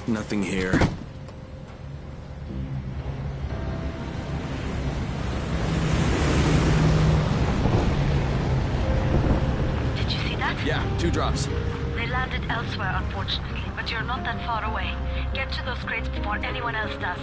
G: Nothing here.
S: Did you see that?
G: Yeah, 2 drops.
S: They landed elsewhere, unfortunately, but you're not that far away. Get to those crates before anyone else does.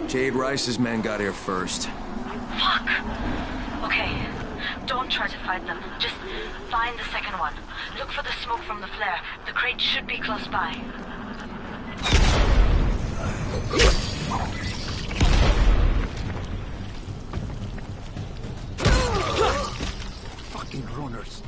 G: Jade Rice's men got here first.
S: Fuck! Okay, don't try to fight them. Just find the second one. Look for the smoke from the flare. The crate should be close by.
I: Fucking runners.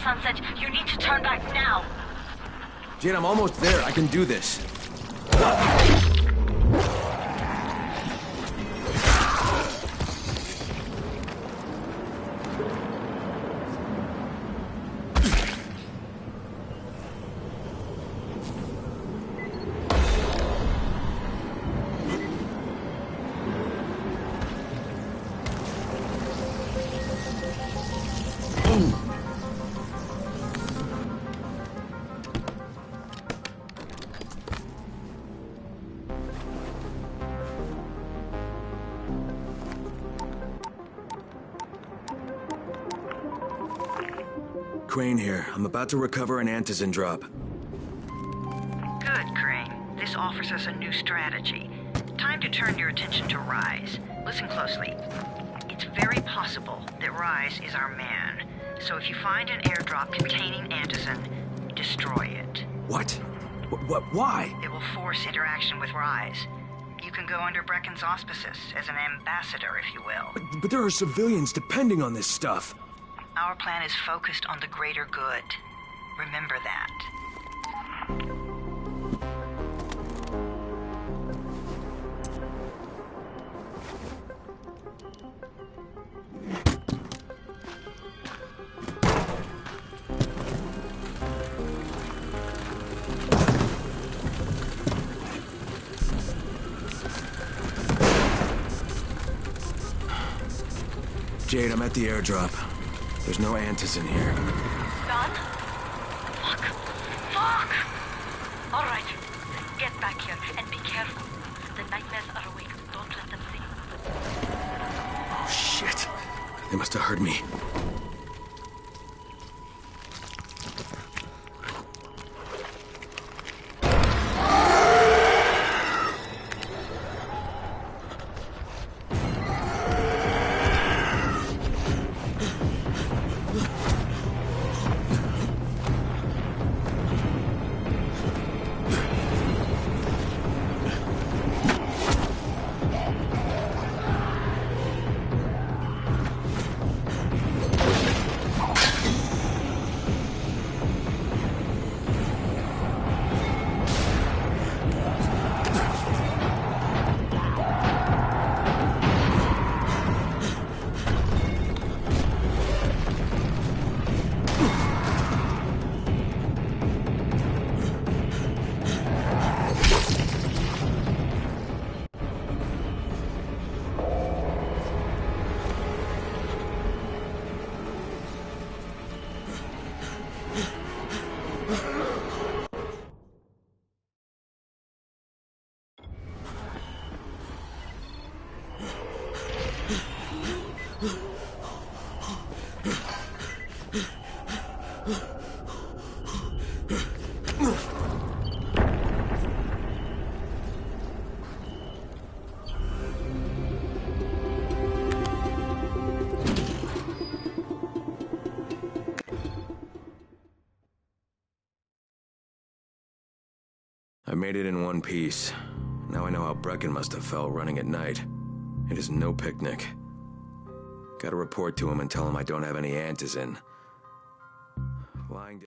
S: Sunset, you need to turn back now.
G: Jade, I'm almost there. I can do this. Crane here. I'm about to recover an Antizin drop.
A: Good, Crane. This offers us a new strategy. Time to turn your attention to Rise. Listen closely. It's very possible that Rise is our man. So if you find an airdrop containing Antizin, destroy it.
G: What? Why?
A: It will force interaction with Rise. You can go under Brecken's auspices as an ambassador, if you will.
G: But there are civilians depending on this stuff.
A: Our plan is focused on the greater good. Remember that.
G: Jade, I'm at the airdrop. There's no Antizin here.
S: Done? Fuck. Fuck! Alright. Get back here and be careful. The nightmares are awake. Don't let them see you.
G: Oh, shit. They must have heard me. I made it in one piece. Now I know how Brecken must have felt running at night. It is no picnic. Gotta report to him and tell him I don't have any Antizin. Lying down.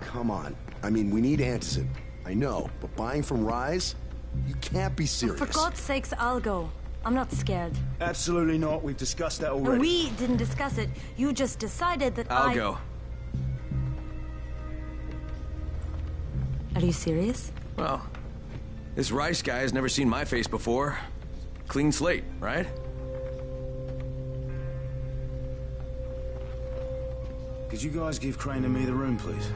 O: Come on. I mean, we need Antizin. I know, but buying from Rise? You can't be serious.
E: For God's sakes, I'll go. I'm not scared.
V: Absolutely not. We've discussed that already.
E: And we didn't discuss it. You just decided that
G: I'll go.
E: Are you serious?
G: Well, this Rice guy has never seen my face before. Clean slate, right?
V: Could you guys give Crane and me the room, please?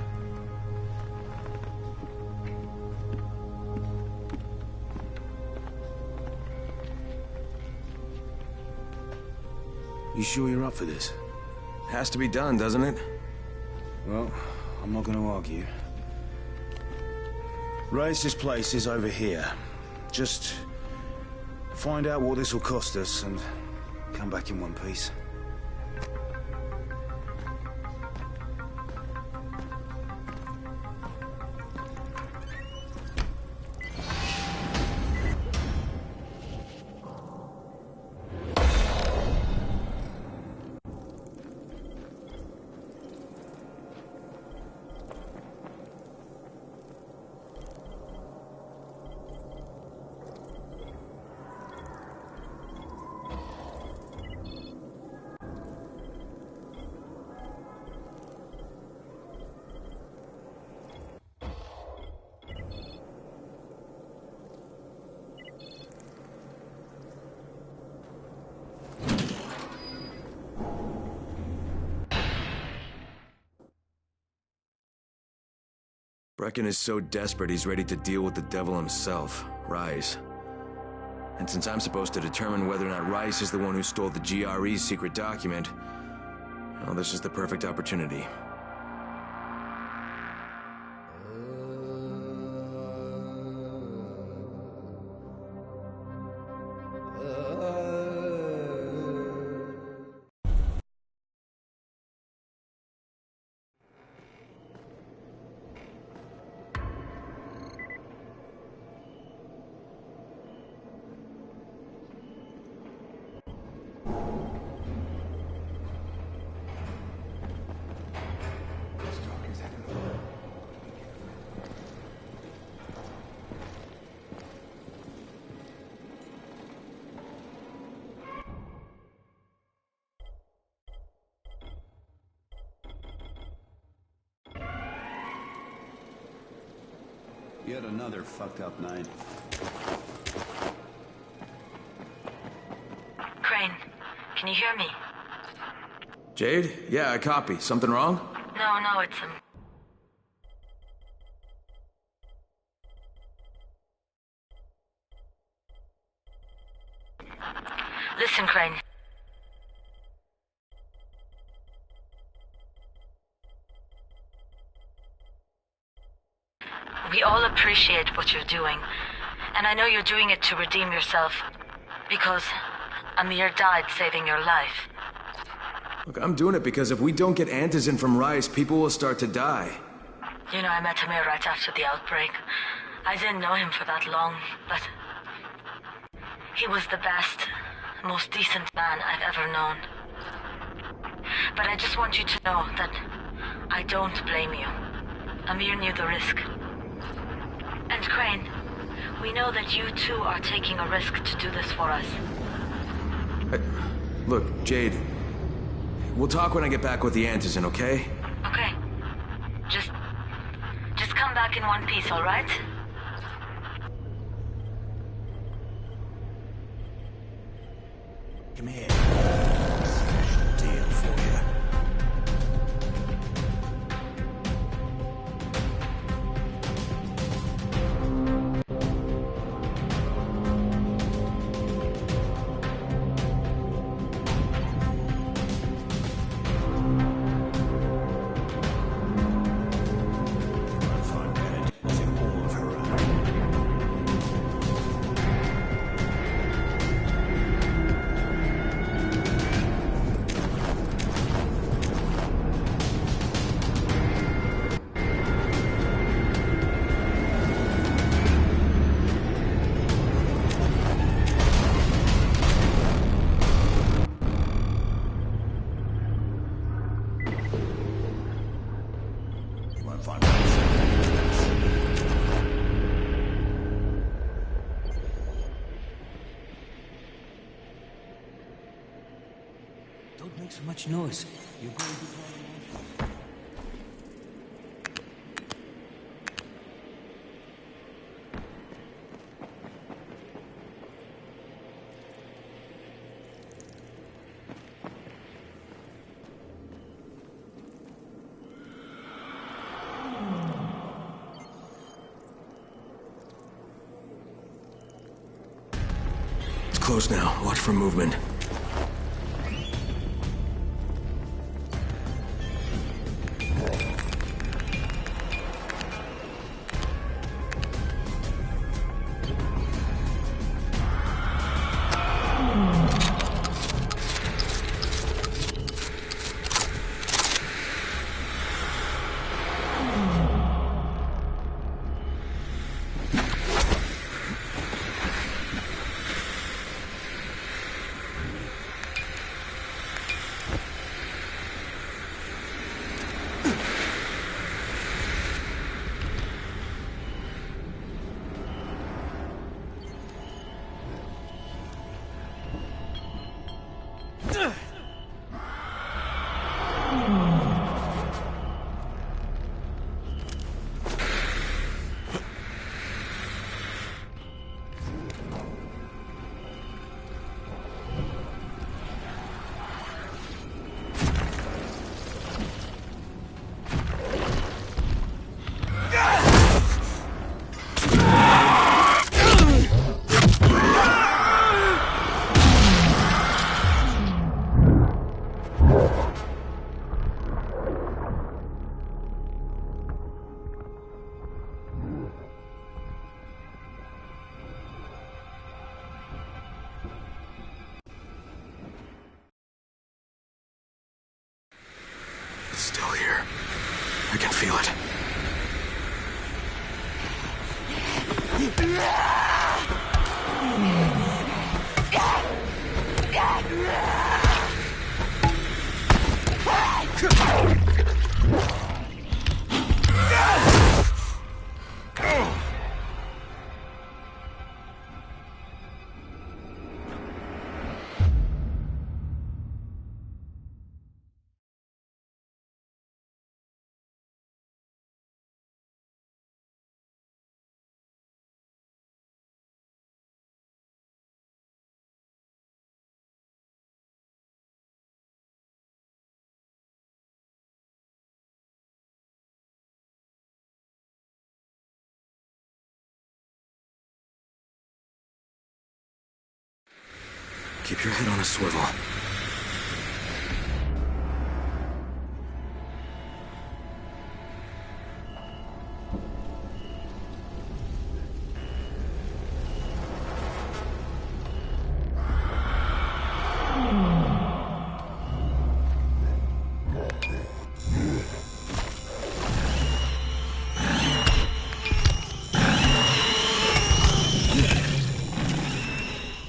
V: You sure you're up for this?
G: Has to be done, doesn't it?
V: Well, I'm not going to argue. Rais's place is over here. Just find out what this will cost us and come back in one piece.
G: Brecken is so desperate he's ready to deal with the devil himself, Rais. And since I'm supposed to determine whether or not Rais is the one who stole the GRE's secret document, well, this is the perfect opportunity.
P: Yet another fucked up night.
S: Crane, can you hear me?
G: Jade? Yeah, I copy. Something wrong?
S: No, it's Listen, Crane. We all appreciate what you're doing, and I know you're doing it to redeem yourself, because Amir died saving your life.
G: Look, I'm doing it because if we don't get Antizin from Rais, people will start to die.
S: You know, I met Amir right after the outbreak. I didn't know him for that long, but he was the best, most decent man I've ever known. But I just want you to know that I don't blame you. Amir knew the risk. And Crane, we know that you too are taking a risk to do this for us.
G: Look, Jade, we'll talk when I get back with the Antizin, okay?
S: Okay. Just come back in one piece, all right?
V: Come here. Special deal for you.
U: Don't make so much noise. You're going to be
G: It's close now. Watch for movement. feel it. Keep your head on a swivel.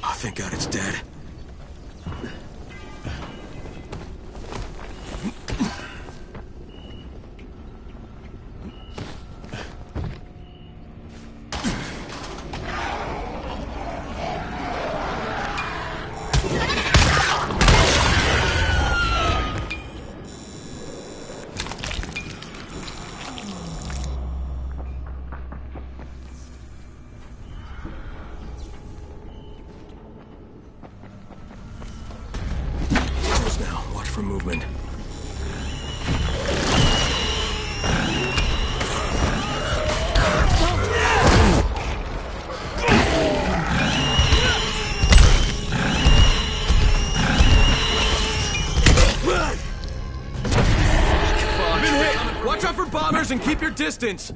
G: Oh, thank God it's dead. For movement. Been hit! Watch out for bombers and keep your distance!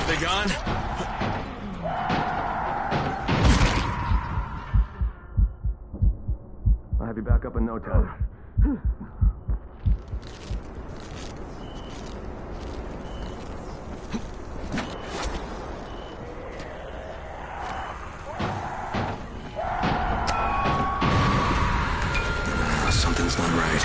G: They gone? I'll have you back up in no time. Something's not right.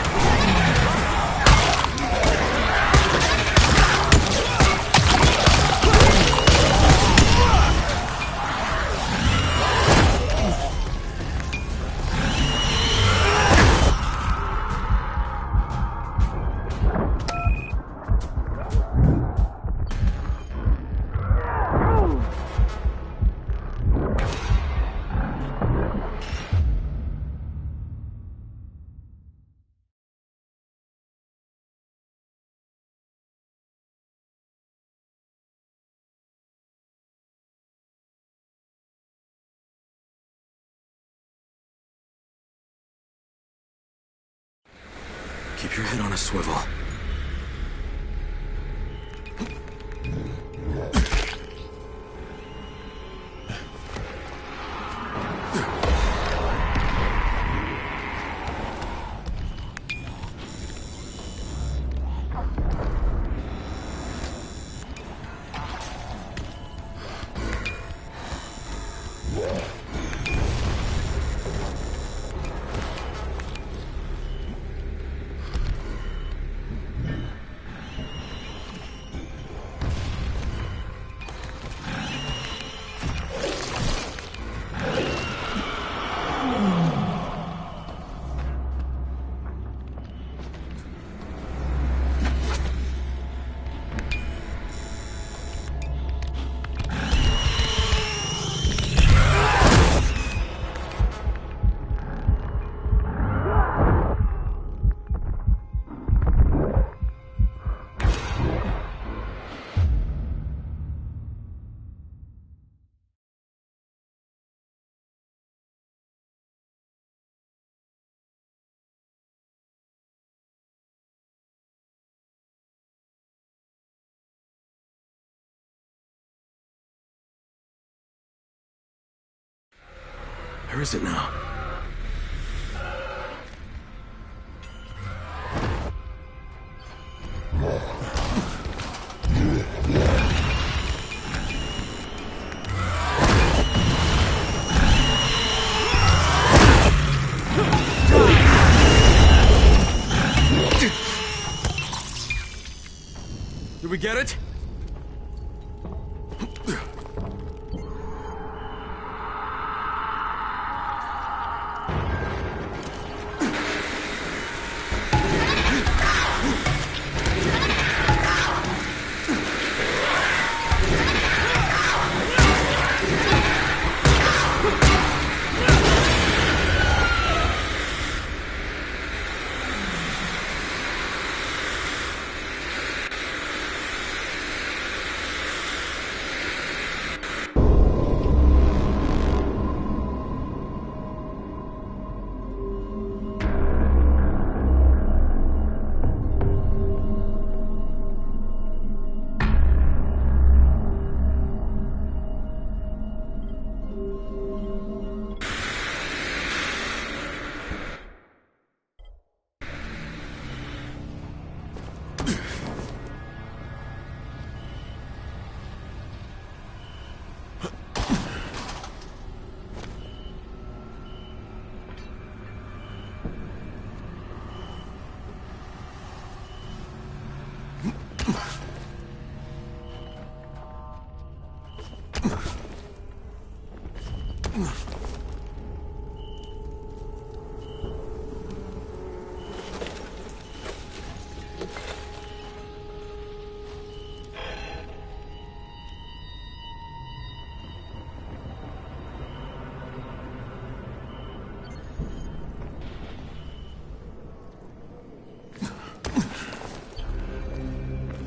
G: Keep your head on a swivel. Where is it now? Did we get it?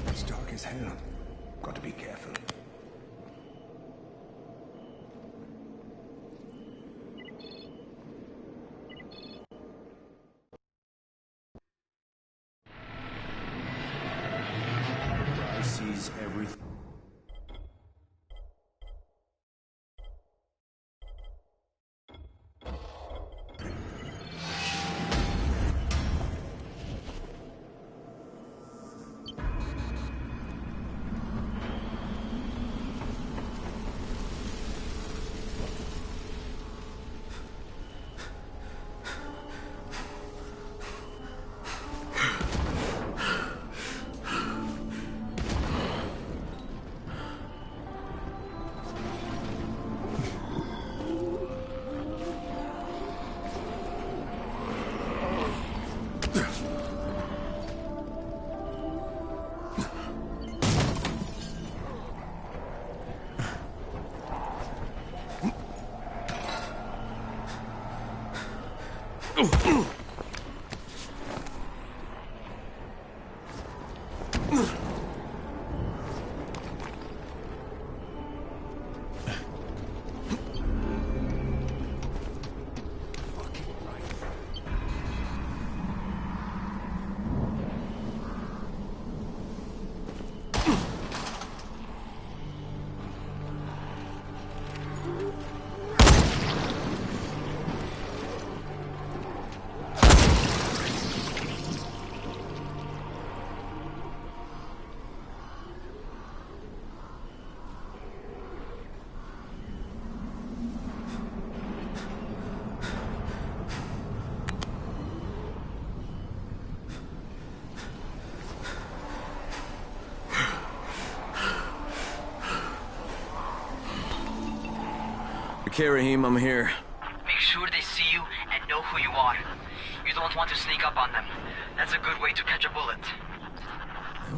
U: It's dark as hell. Got to be careful. Rise sees everything.
G: Okay, Rahim, I'm here.
K: Make sure they see you and know who you are. You don't want to sneak up on them. That's a good way to catch a bullet.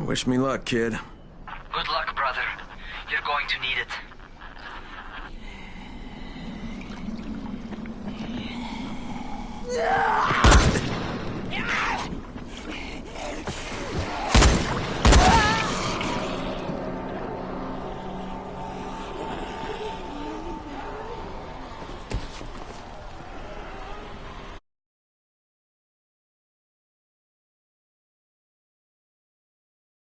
G: Wish me luck, kid.
K: Good luck, brother. You're going to need it.
B: Yeah!